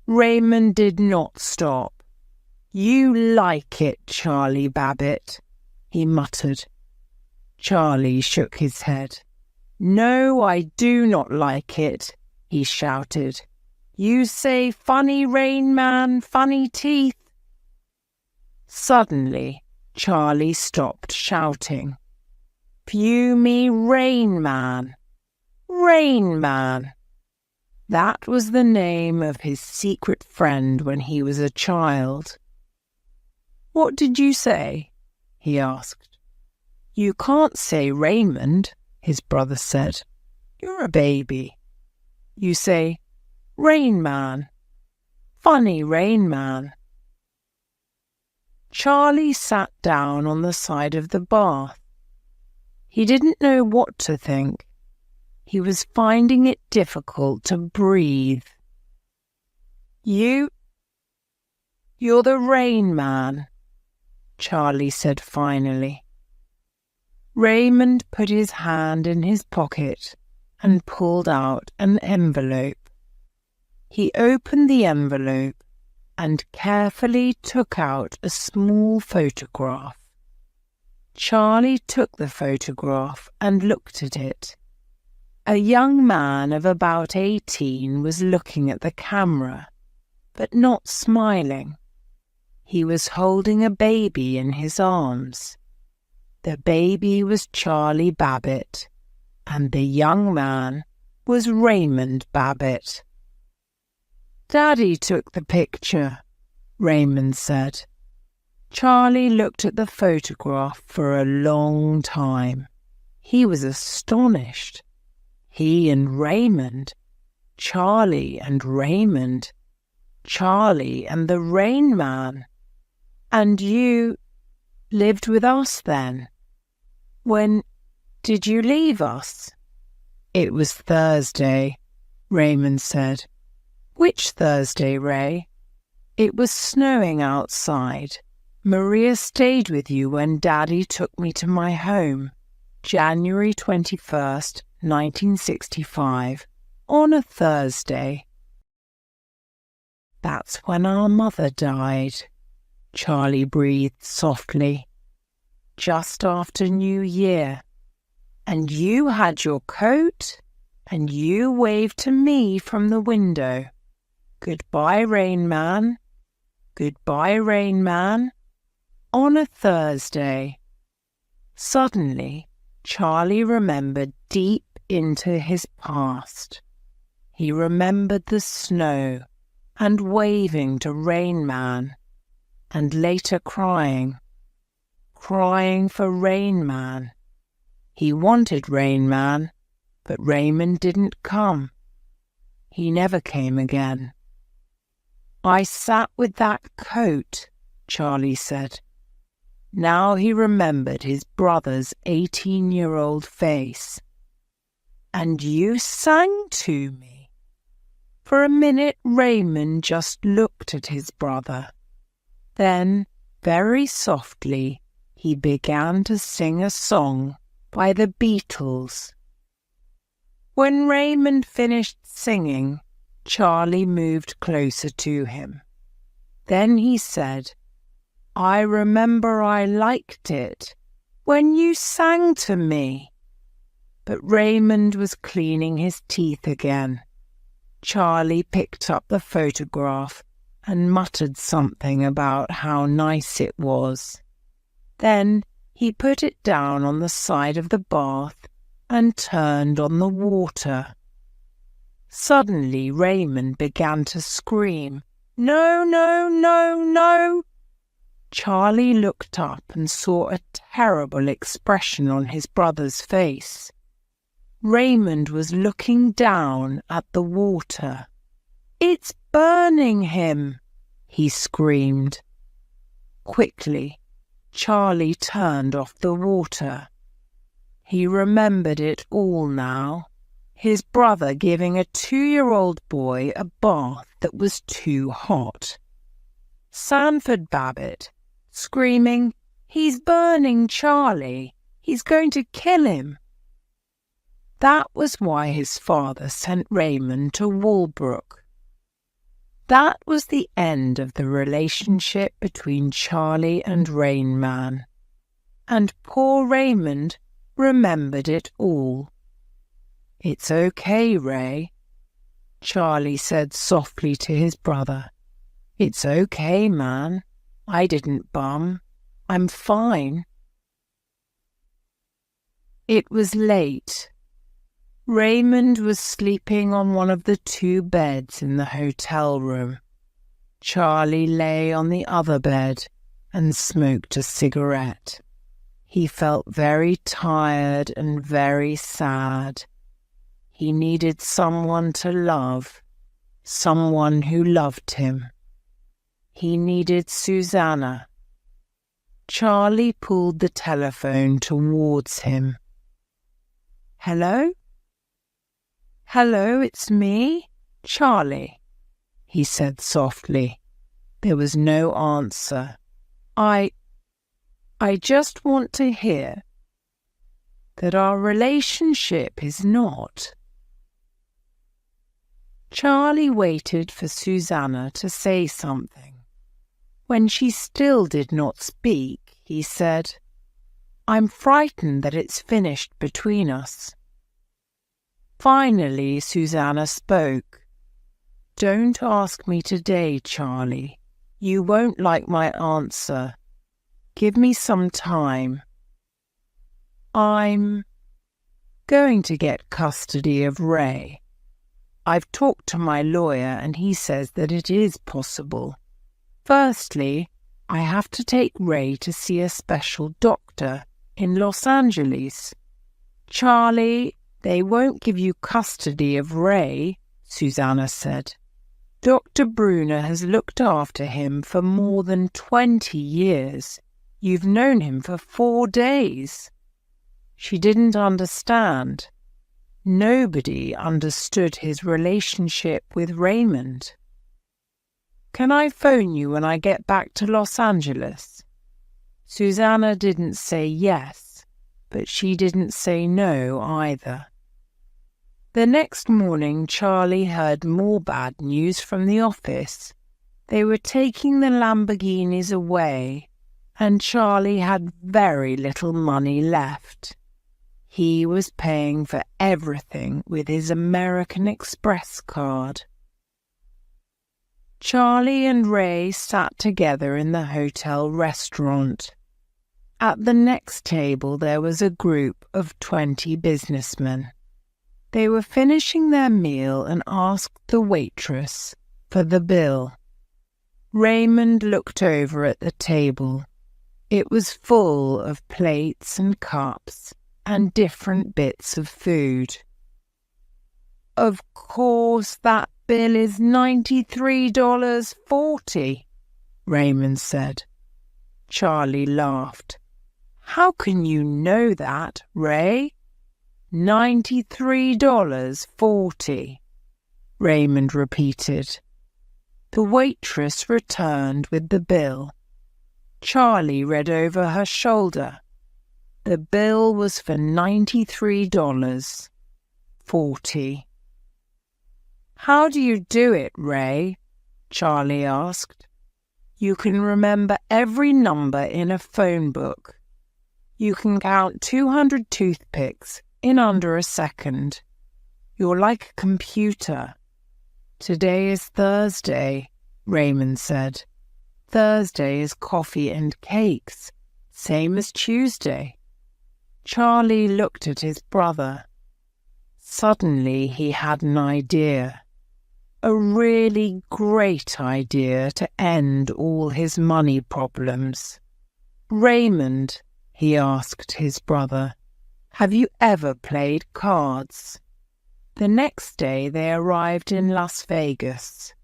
Raymond did not stop. You like it, Charlie Babbitt, he muttered. Charlie shook his head. No, I do not like it, he shouted. You say funny Rain Man, funny teeth. Suddenly, Charlie stopped shouting. Pew me Rain Man. Rain Man. That was the name of his secret friend when he was a child. What did you say? He asked. You can't say Raymond, his brother said. You're a baby. You say, Rain Man. funny Rain Man." Charlie sat down on the side of the bath. He didn't know what to think. He was finding it difficult to breathe. You're the Rain Man," Charlie said finally. Raymond put his hand in his pocket and pulled out an envelope. He opened the envelope and carefully took out a small photograph. Charlie took the photograph and looked at it. A young man of about 18 was looking at the camera, but not smiling. He was holding a baby in his arms. The baby was Charlie Babbitt, and the young man was Raymond Babbitt. "Daddy took the picture," Raymond said. Charlie looked at the photograph for a long time. He was astonished. He and Raymond, Charlie and Raymond, Charlie and the Rain Man. "And you lived with us then? When did you leave us?" "It was Thursday," Raymond said. "Which Thursday, Ray?" "It was snowing outside. Maria stayed with you when Daddy took me to my home, January 21st, 1965, on a Thursday." "That's when our mother died," Charlie breathed softly. "Just after New Year. And you had your coat, and you waved to me from the window. Goodbye, Rain Man. Goodbye, Rain Man. On a Thursday." Suddenly, Charlie remembered deep into his past. He remembered the snow and waving to Rain Man, and later crying for Rain Man. He wanted Rain Man, but Raymond didn't come. He never came again. "I sat with that coat," Charlie said. Now he remembered his brother's 18-year-old face. "And you sang to me." For a minute, Raymond just looked at his brother. Then, very softly, he began to sing a song by the Beatles. When Raymond finished singing, Charlie moved closer to him. Then he said, "I remember I liked it when you sang to me." But Raymond was cleaning his teeth again. Charlie picked up the photograph and muttered something about how nice it was. Then he put it down on the side of the bath and turned on the water. Suddenly Raymond began to scream, "No, no, no, no!" Charlie looked up and saw a terrible expression on his brother's face. Raymond was looking down at the water. "It's burning him!" he screamed. Quickly, Charlie turned off the water. He remembered it all now. His brother giving a 2-year-old boy a bath that was too hot. Sanford Babbitt screaming, "He's burning Charlie! He's going to kill him!" That was why his father sent Raymond to Walbrook. That was the end of the relationship between Charlie and Rain Man. And poor Raymond remembered it all. "It's okay, Ray," Charlie said softly to his brother. "It's okay, man. I didn't bum. I'm fine." It was late. Raymond was sleeping on one of the 2 beds in the hotel room. Charlie lay on the other bed and smoked a cigarette. He felt very tired and very sad. He needed someone to love, someone who loved him. He needed Susanna. Charlie pulled the telephone towards him. "Hello? Hello, it's me, Charlie," he said softly. There was no answer. I just want to hear that our relationship is not." Charlie waited for Susanna to say something. When she still did not speak, he said, "I'm frightened that it's finished between us." Finally, Susanna spoke. "Don't ask me today, Charlie. You won't like my answer. Give me some time. I'm going to get custody of Ray. I've talked to my lawyer and he says that it is possible. Firstly, I have to take Ray to see a special doctor in Los Angeles." "Charlie, they won't give you custody of Ray," Susanna said. "Dr. Bruner has looked after him for more than 20 years. You've known him for 4 days. She didn't understand. Nobody understood his relationship with Raymond. "Can I phone you when I get back to Los Angeles?" Susanna didn't say yes, but she didn't say no either. The next morning, Charlie heard more bad news from the office. They were taking the Lamborghinis away, and Charlie had very little money left. He was paying for everything with his American Express card. Charlie and Ray sat together in the hotel restaurant. At the next table there was a group of 20 businessmen. They were finishing their meal and asked the waitress for the bill. Raymond looked over at the table. It was full of plates and cups and different bits of food. "Of course, that bill is $93.40, Raymond said. Charlie laughed. "How can you know that, Ray?" $93.40, Raymond repeated. The waitress returned with the bill. Charlie read over her shoulder. The bill was for $93.40. "How do you do it, Ray?" Charlie asked. "You can remember every number in a phone book. You can count 200 toothpicks in under a second. You're like a computer." "Today is Thursday," Raymond said. "Thursday is coffee and cakes, same as Tuesday." Charlie looked at his brother. Suddenly he had an idea. A really great idea to end all his money problems. "Raymond," he asked his brother, "have you ever played cards?" The next day they arrived in Las Vegas.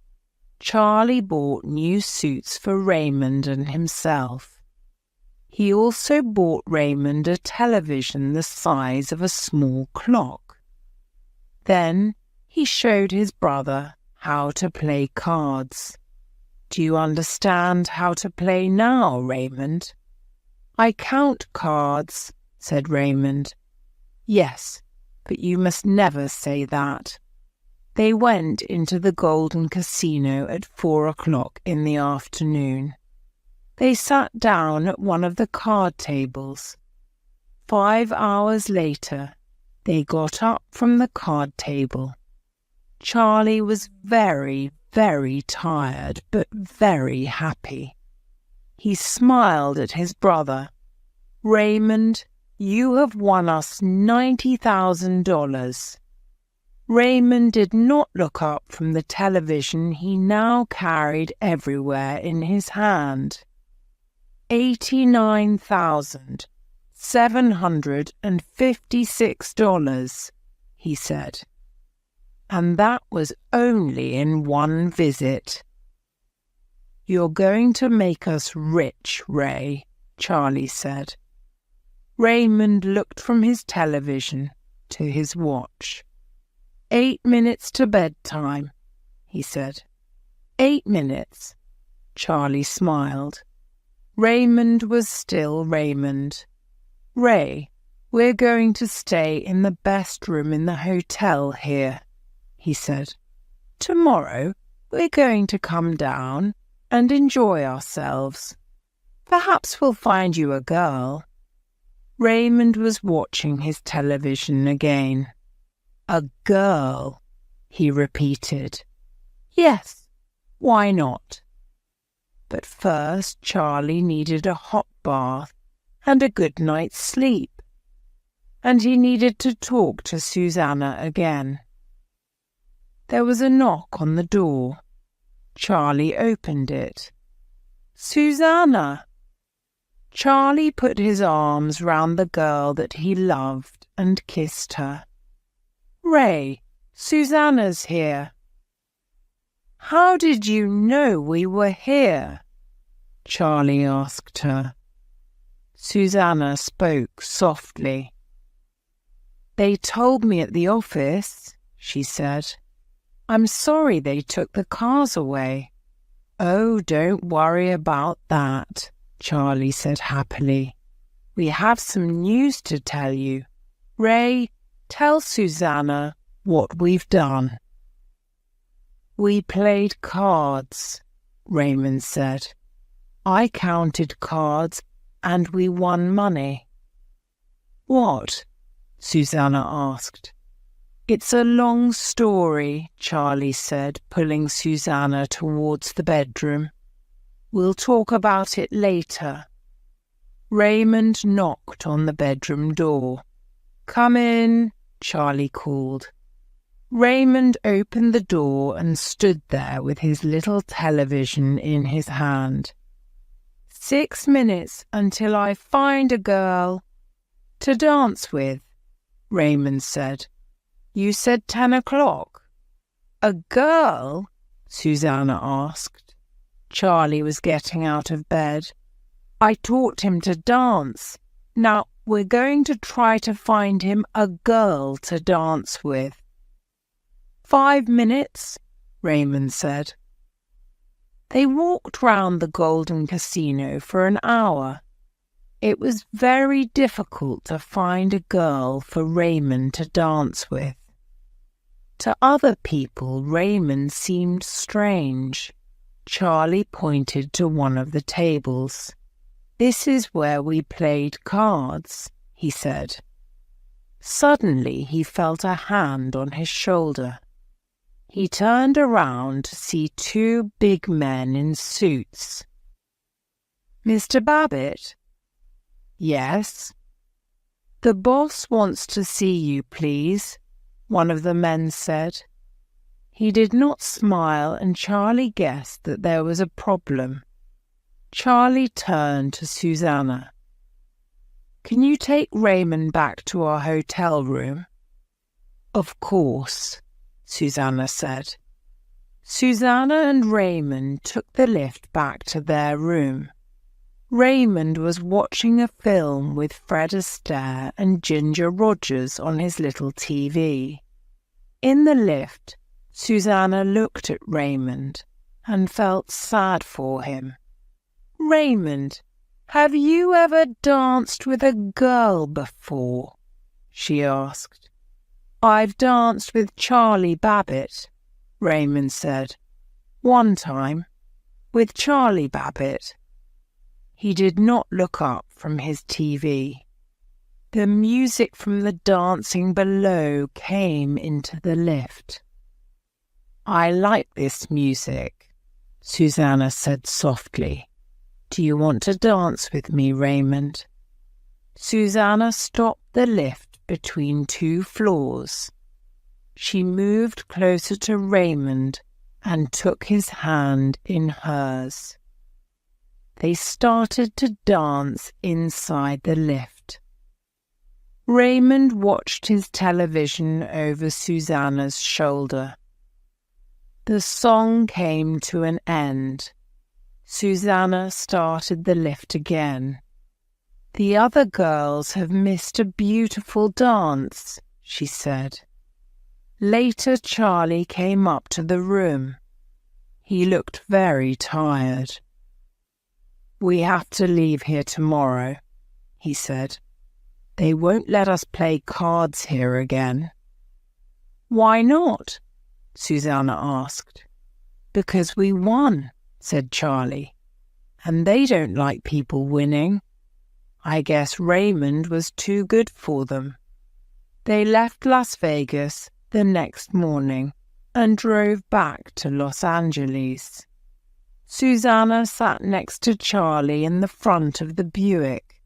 Charlie bought new suits for Raymond and himself. He also bought Raymond a television the size of a small clock. Then he showed his brother how to play cards. "Do you understand how to play now, Raymond?" "I count cards," said Raymond. "Yes, but you must never say that." They went into the Golden Casino at 4 o'clock in the afternoon. They sat down at one of the card tables. 5 hours later, they got up from the card table. Charlie was very, very tired, but very happy. He smiled at his brother. "Raymond, you have won us $90,000. Raymond did not look up from the television he now carried everywhere in his hand. $89,756, he said. And that was only in one visit. "You're going to make us rich, Ray," Charlie said. Raymond looked from his television to his watch. 8 minutes to bedtime, he said. 8 minutes. Charlie smiled. Raymond was still Raymond. "Ray, we're going to stay in the best room in the hotel here," he said. "Tomorrow we're going to come down and enjoy ourselves. Perhaps we'll find you a girl." Raymond was watching his television again. "A girl," he repeated. "Yes, why not?" But first Charlie needed a hot bath and a good night's sleep. And he needed to talk to Susanna again. There was a knock on the door. Charlie opened it. "Susanna!" Charlie put his arms round the girl that he loved and kissed her. "Ray, Susanna's here." "How did you know we were here?" Charlie asked her. Susanna spoke softly. "They told me at the office," she said. "I'm sorry they took the cars away." "Oh, don't worry about that," Charlie said happily. "We have some news to tell you. Ray, tell Susanna what we've done." "We played cards," Raymond said. "I counted cards and we won money." "What?" Susanna asked. "It's a long story," Charlie said, pulling Susanna towards the bedroom. "We'll talk about it later." Raymond knocked on the bedroom door. "Come in," Charlie called. Raymond opened the door and stood there with his little television in his hand. 6 minutes until I find a girl to dance with," Raymond said. "You said 10 o'clock. "A girl?" Susanna asked. Charlie was getting out of bed. "I taught him to dance. Now we're going to try to find him a girl to dance with." 5 minutes, Raymond said. They walked round the Golden Casino for an hour. It was very difficult to find a girl for Raymond to dance with. To other people, Raymond seemed strange. Charlie pointed to one of the tables. "This is where we played cards," he said. Suddenly he felt a hand on his shoulder. He turned around to see 2 big men in suits. "Mr. Babbitt?" "Yes." "The boss wants to see you, please," one of the men said. He did not smile, and Charlie guessed that there was a problem. Charlie turned to Susanna. "Can you take Raymond back to our hotel room?" "Of course," Susanna said. Susanna and Raymond took the lift back to their room. Raymond was watching a film with Fred Astaire and Ginger Rogers on his little TV. In the lift, Susanna looked at Raymond and felt sad for him. "Raymond, have you ever danced with a girl before?" she asked. "I've danced with Charlie Babbitt," Raymond said. "One time, with Charlie Babbitt." He did not look up from his TV. The music from the dancing below came into the lift. "I like this music," Susanna said softly. "Do you want to dance with me, Raymond?" Susanna stopped the lift between 2 floors. She moved closer to Raymond and took his hand in hers. They started to dance inside the lift. Raymond watched his television over Susanna's shoulder. The song came to an end. Susanna started the lift again. "The other girls have missed a beautiful dance," she said. Later, Charlie came up to the room. He looked very tired. "We have to leave here tomorrow," he said. "They won't let us play cards here again." "Why not?" Susanna asked. "Because we won," said Charlie. "And they don't like people winning. I guess Raymond was too good for them." They left Las Vegas the next morning and drove back to Los Angeles. Susanna sat next to Charlie in the front of the Buick.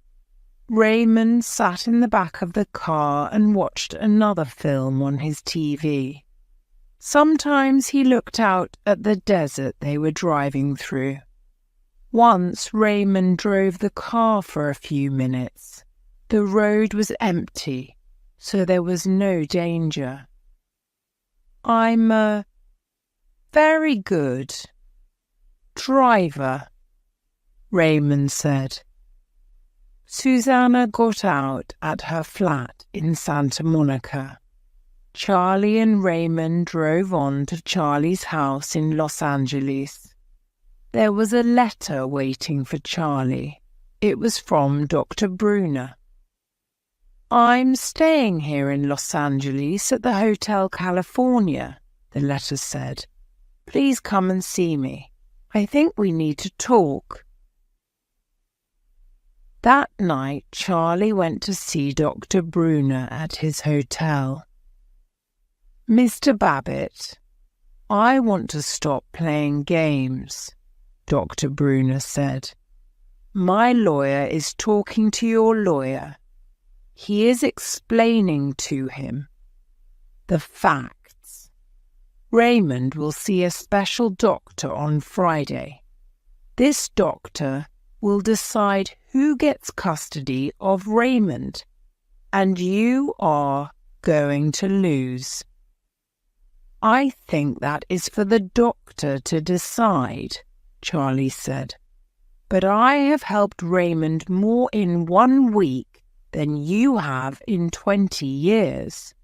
Raymond sat in the back of the car and watched another film on his TV. Sometimes he looked out at the desert they were driving through. Once Raymond drove the car for a few minutes. The road was empty, so there was no danger. "I'm a very good driver," Raymond said. Susanna got out at her flat in Santa Monica. Charlie and Raymond drove on to Charlie's house in Los Angeles. There was a letter waiting for Charlie. It was from Dr. Bruner. "I'm staying here in Los Angeles at the Hotel California," the letter said. "Please come and see me. I think we need to talk." That night, Charlie went to see Dr. Bruner at his hotel. "Mr. Babbitt, I want to stop playing games," Dr. Bruner said. "My lawyer is talking to your lawyer. He is explaining to him the facts. Raymond will see a special doctor on Friday. This doctor will decide who gets custody of Raymond, and you are going to lose." "I think that is for the doctor to decide," Charlie said. "But I have helped Raymond more in 1 week than you have in 20 years.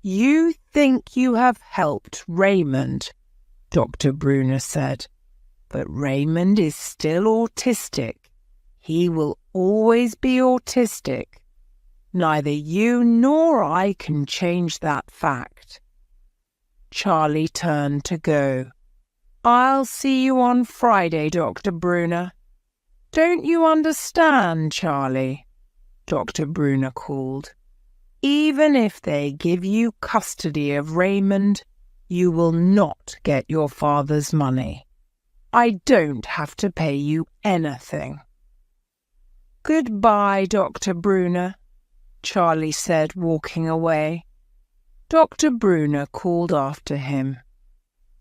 "You think you have helped Raymond," Dr. Bruner said. "But Raymond is still autistic. He will always be autistic. Neither you nor I can change that fact." Charlie turned to go. "I'll see you on Friday, Dr. Bruner." "Don't you understand, Charlie?" Dr. Bruner called. "Even if they give you custody of Raymond, you will not get your father's money. I don't have to pay you anything." "Goodbye, Dr. Bruner," Charlie said, walking away. Dr. Bruner called after him.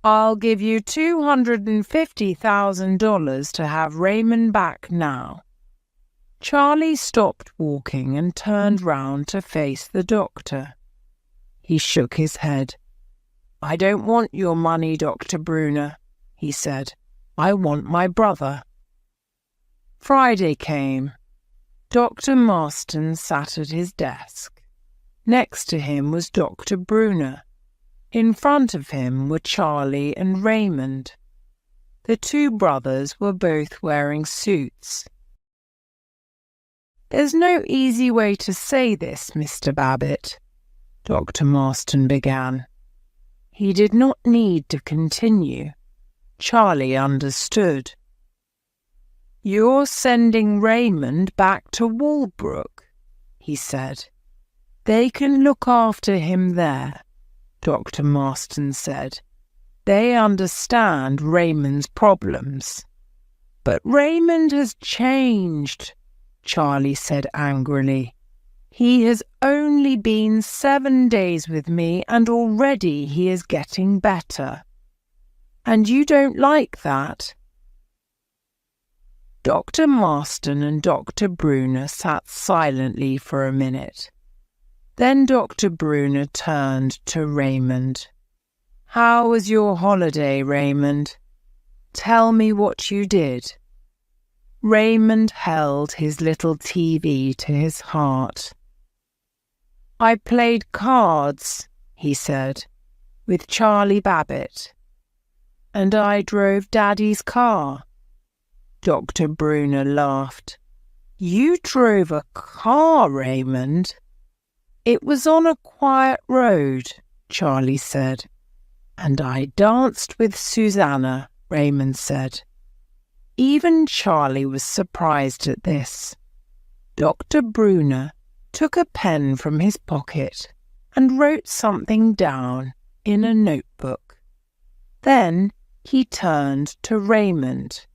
"I'll give you $250,000 to have Raymond back now." Charlie stopped walking and turned round to face the doctor. He shook his head. "I don't want your money, Dr. Bruner," he said. "I want my brother." Friday came. Dr. Marston sat at his desk. Next to him was Dr. Bruner. In front of him were Charlie and Raymond. The two brothers were both wearing suits. "There's no easy way to say this, Mr. Babbitt," Dr. Marston began. He did not need to continue. Charlie understood. "You're sending Raymond back to Walbrook," he said. "They can look after him there," Dr. Marston said. "They understand Raymond's problems." "But Raymond has changed," Charlie said angrily. "He has only been 7 days with me, and already he is getting better. And you don't like that?" Dr. Marston and Dr. Bruner sat silently for a minute. Then Dr. Bruner turned to Raymond. "How was your holiday, Raymond? Tell me what you did." Raymond held his little TV to his heart. "I played cards," he said, "with Charlie Babbitt. And I drove Daddy's car." Dr. Brunner laughed. "You drove a car, Raymond?" "It was on a quiet road," Charlie said. "And I danced with Susanna," Raymond said. Even Charlie was surprised at this. Dr. Brunner took a pen from his pocket and wrote something down in a notebook. Then he turned to Raymond.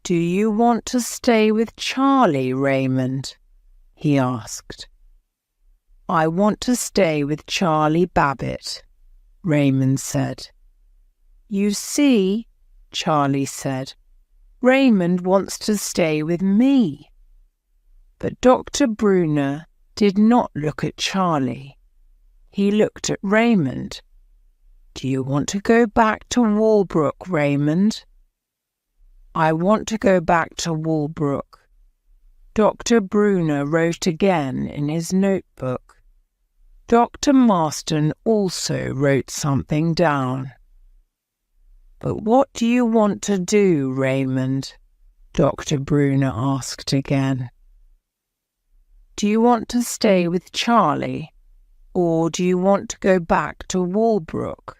"Do you want to stay with Charlie, Raymond?" he asked. "I want to stay with Charlie Babbitt," Raymond said. "You see," Charlie said, "Raymond wants to stay with me." But Dr. Brunner did not look at Charlie. He looked at Raymond. "Do you want to go back to Walbrook, Raymond?" "I want to go back to Walbrook." Dr. Brunner wrote again in his notebook. Dr. Marston also wrote something down. "But what do you want to do, Raymond?" Dr. Brunner asked again. "Do you want to stay with Charlie, or do you want to go back to Walbrook?"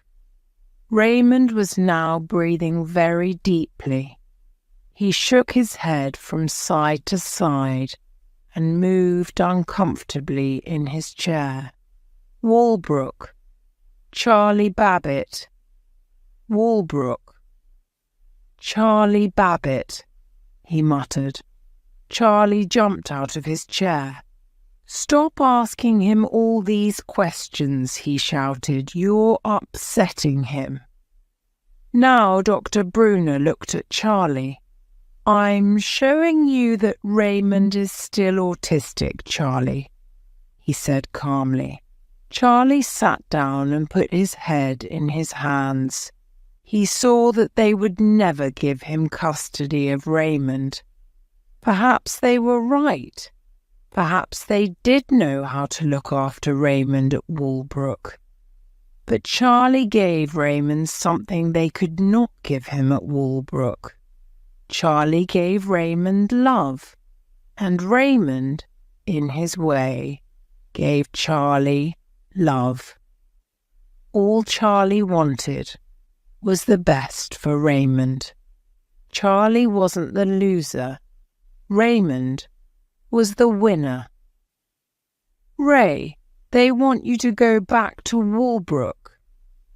Raymond was now breathing very deeply. He shook his head from side to side and moved uncomfortably in his chair. Walbrook. Charlie Babbitt. Walbrook. Charlie Babbitt, he muttered. Charlie jumped out of his chair. "Stop asking him all these questions," he shouted. "You're upsetting him." Now Dr. Brunner looked at Charlie. "I'm showing you that Raymond is still autistic, Charlie," he said calmly. Charlie sat down and put his head in his hands. He saw that they would never give him custody of Raymond. Perhaps they were right. Perhaps they did know how to look after Raymond at Walbrook. But Charlie gave Raymond something they could not give him at Walbrook. Charlie gave Raymond love, and Raymond, in his way, gave Charlie love. All Charlie wanted was the best for Raymond. Charlie wasn't the loser. Raymond was the winner. "Ray, they want you to go back to Walbrook,"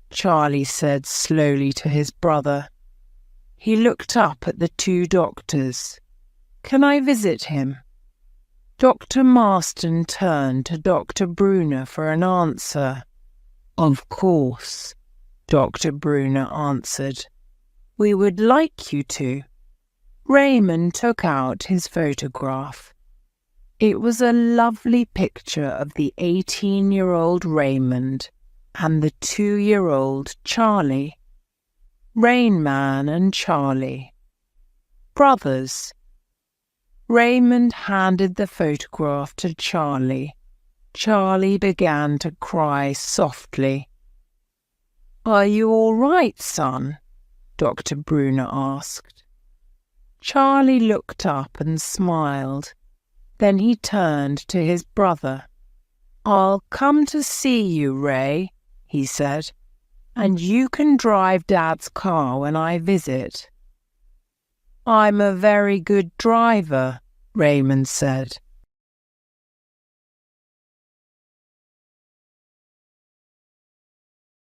Charlie said slowly to his brother. He looked up at the two doctors. "Can I visit him?" Dr. Marston turned to Dr. Brunner for an answer. "Of course," Dr. Brunner answered. "We would like you to." Raymond took out his photograph. It was a lovely picture of the 18-year-old Raymond and the 2-year-old Charlie. Rain Man and Charlie. Brothers. Raymond handed the photograph to Charlie. Charlie began to cry softly. "Are you all right, son?" Dr. Brunner asked. Charlie looked up and smiled. Then he turned to his brother. "I'll come to see you, Ray," he said, "and you can drive Dad's car when I visit." "I'm a very good driver," Raymond said.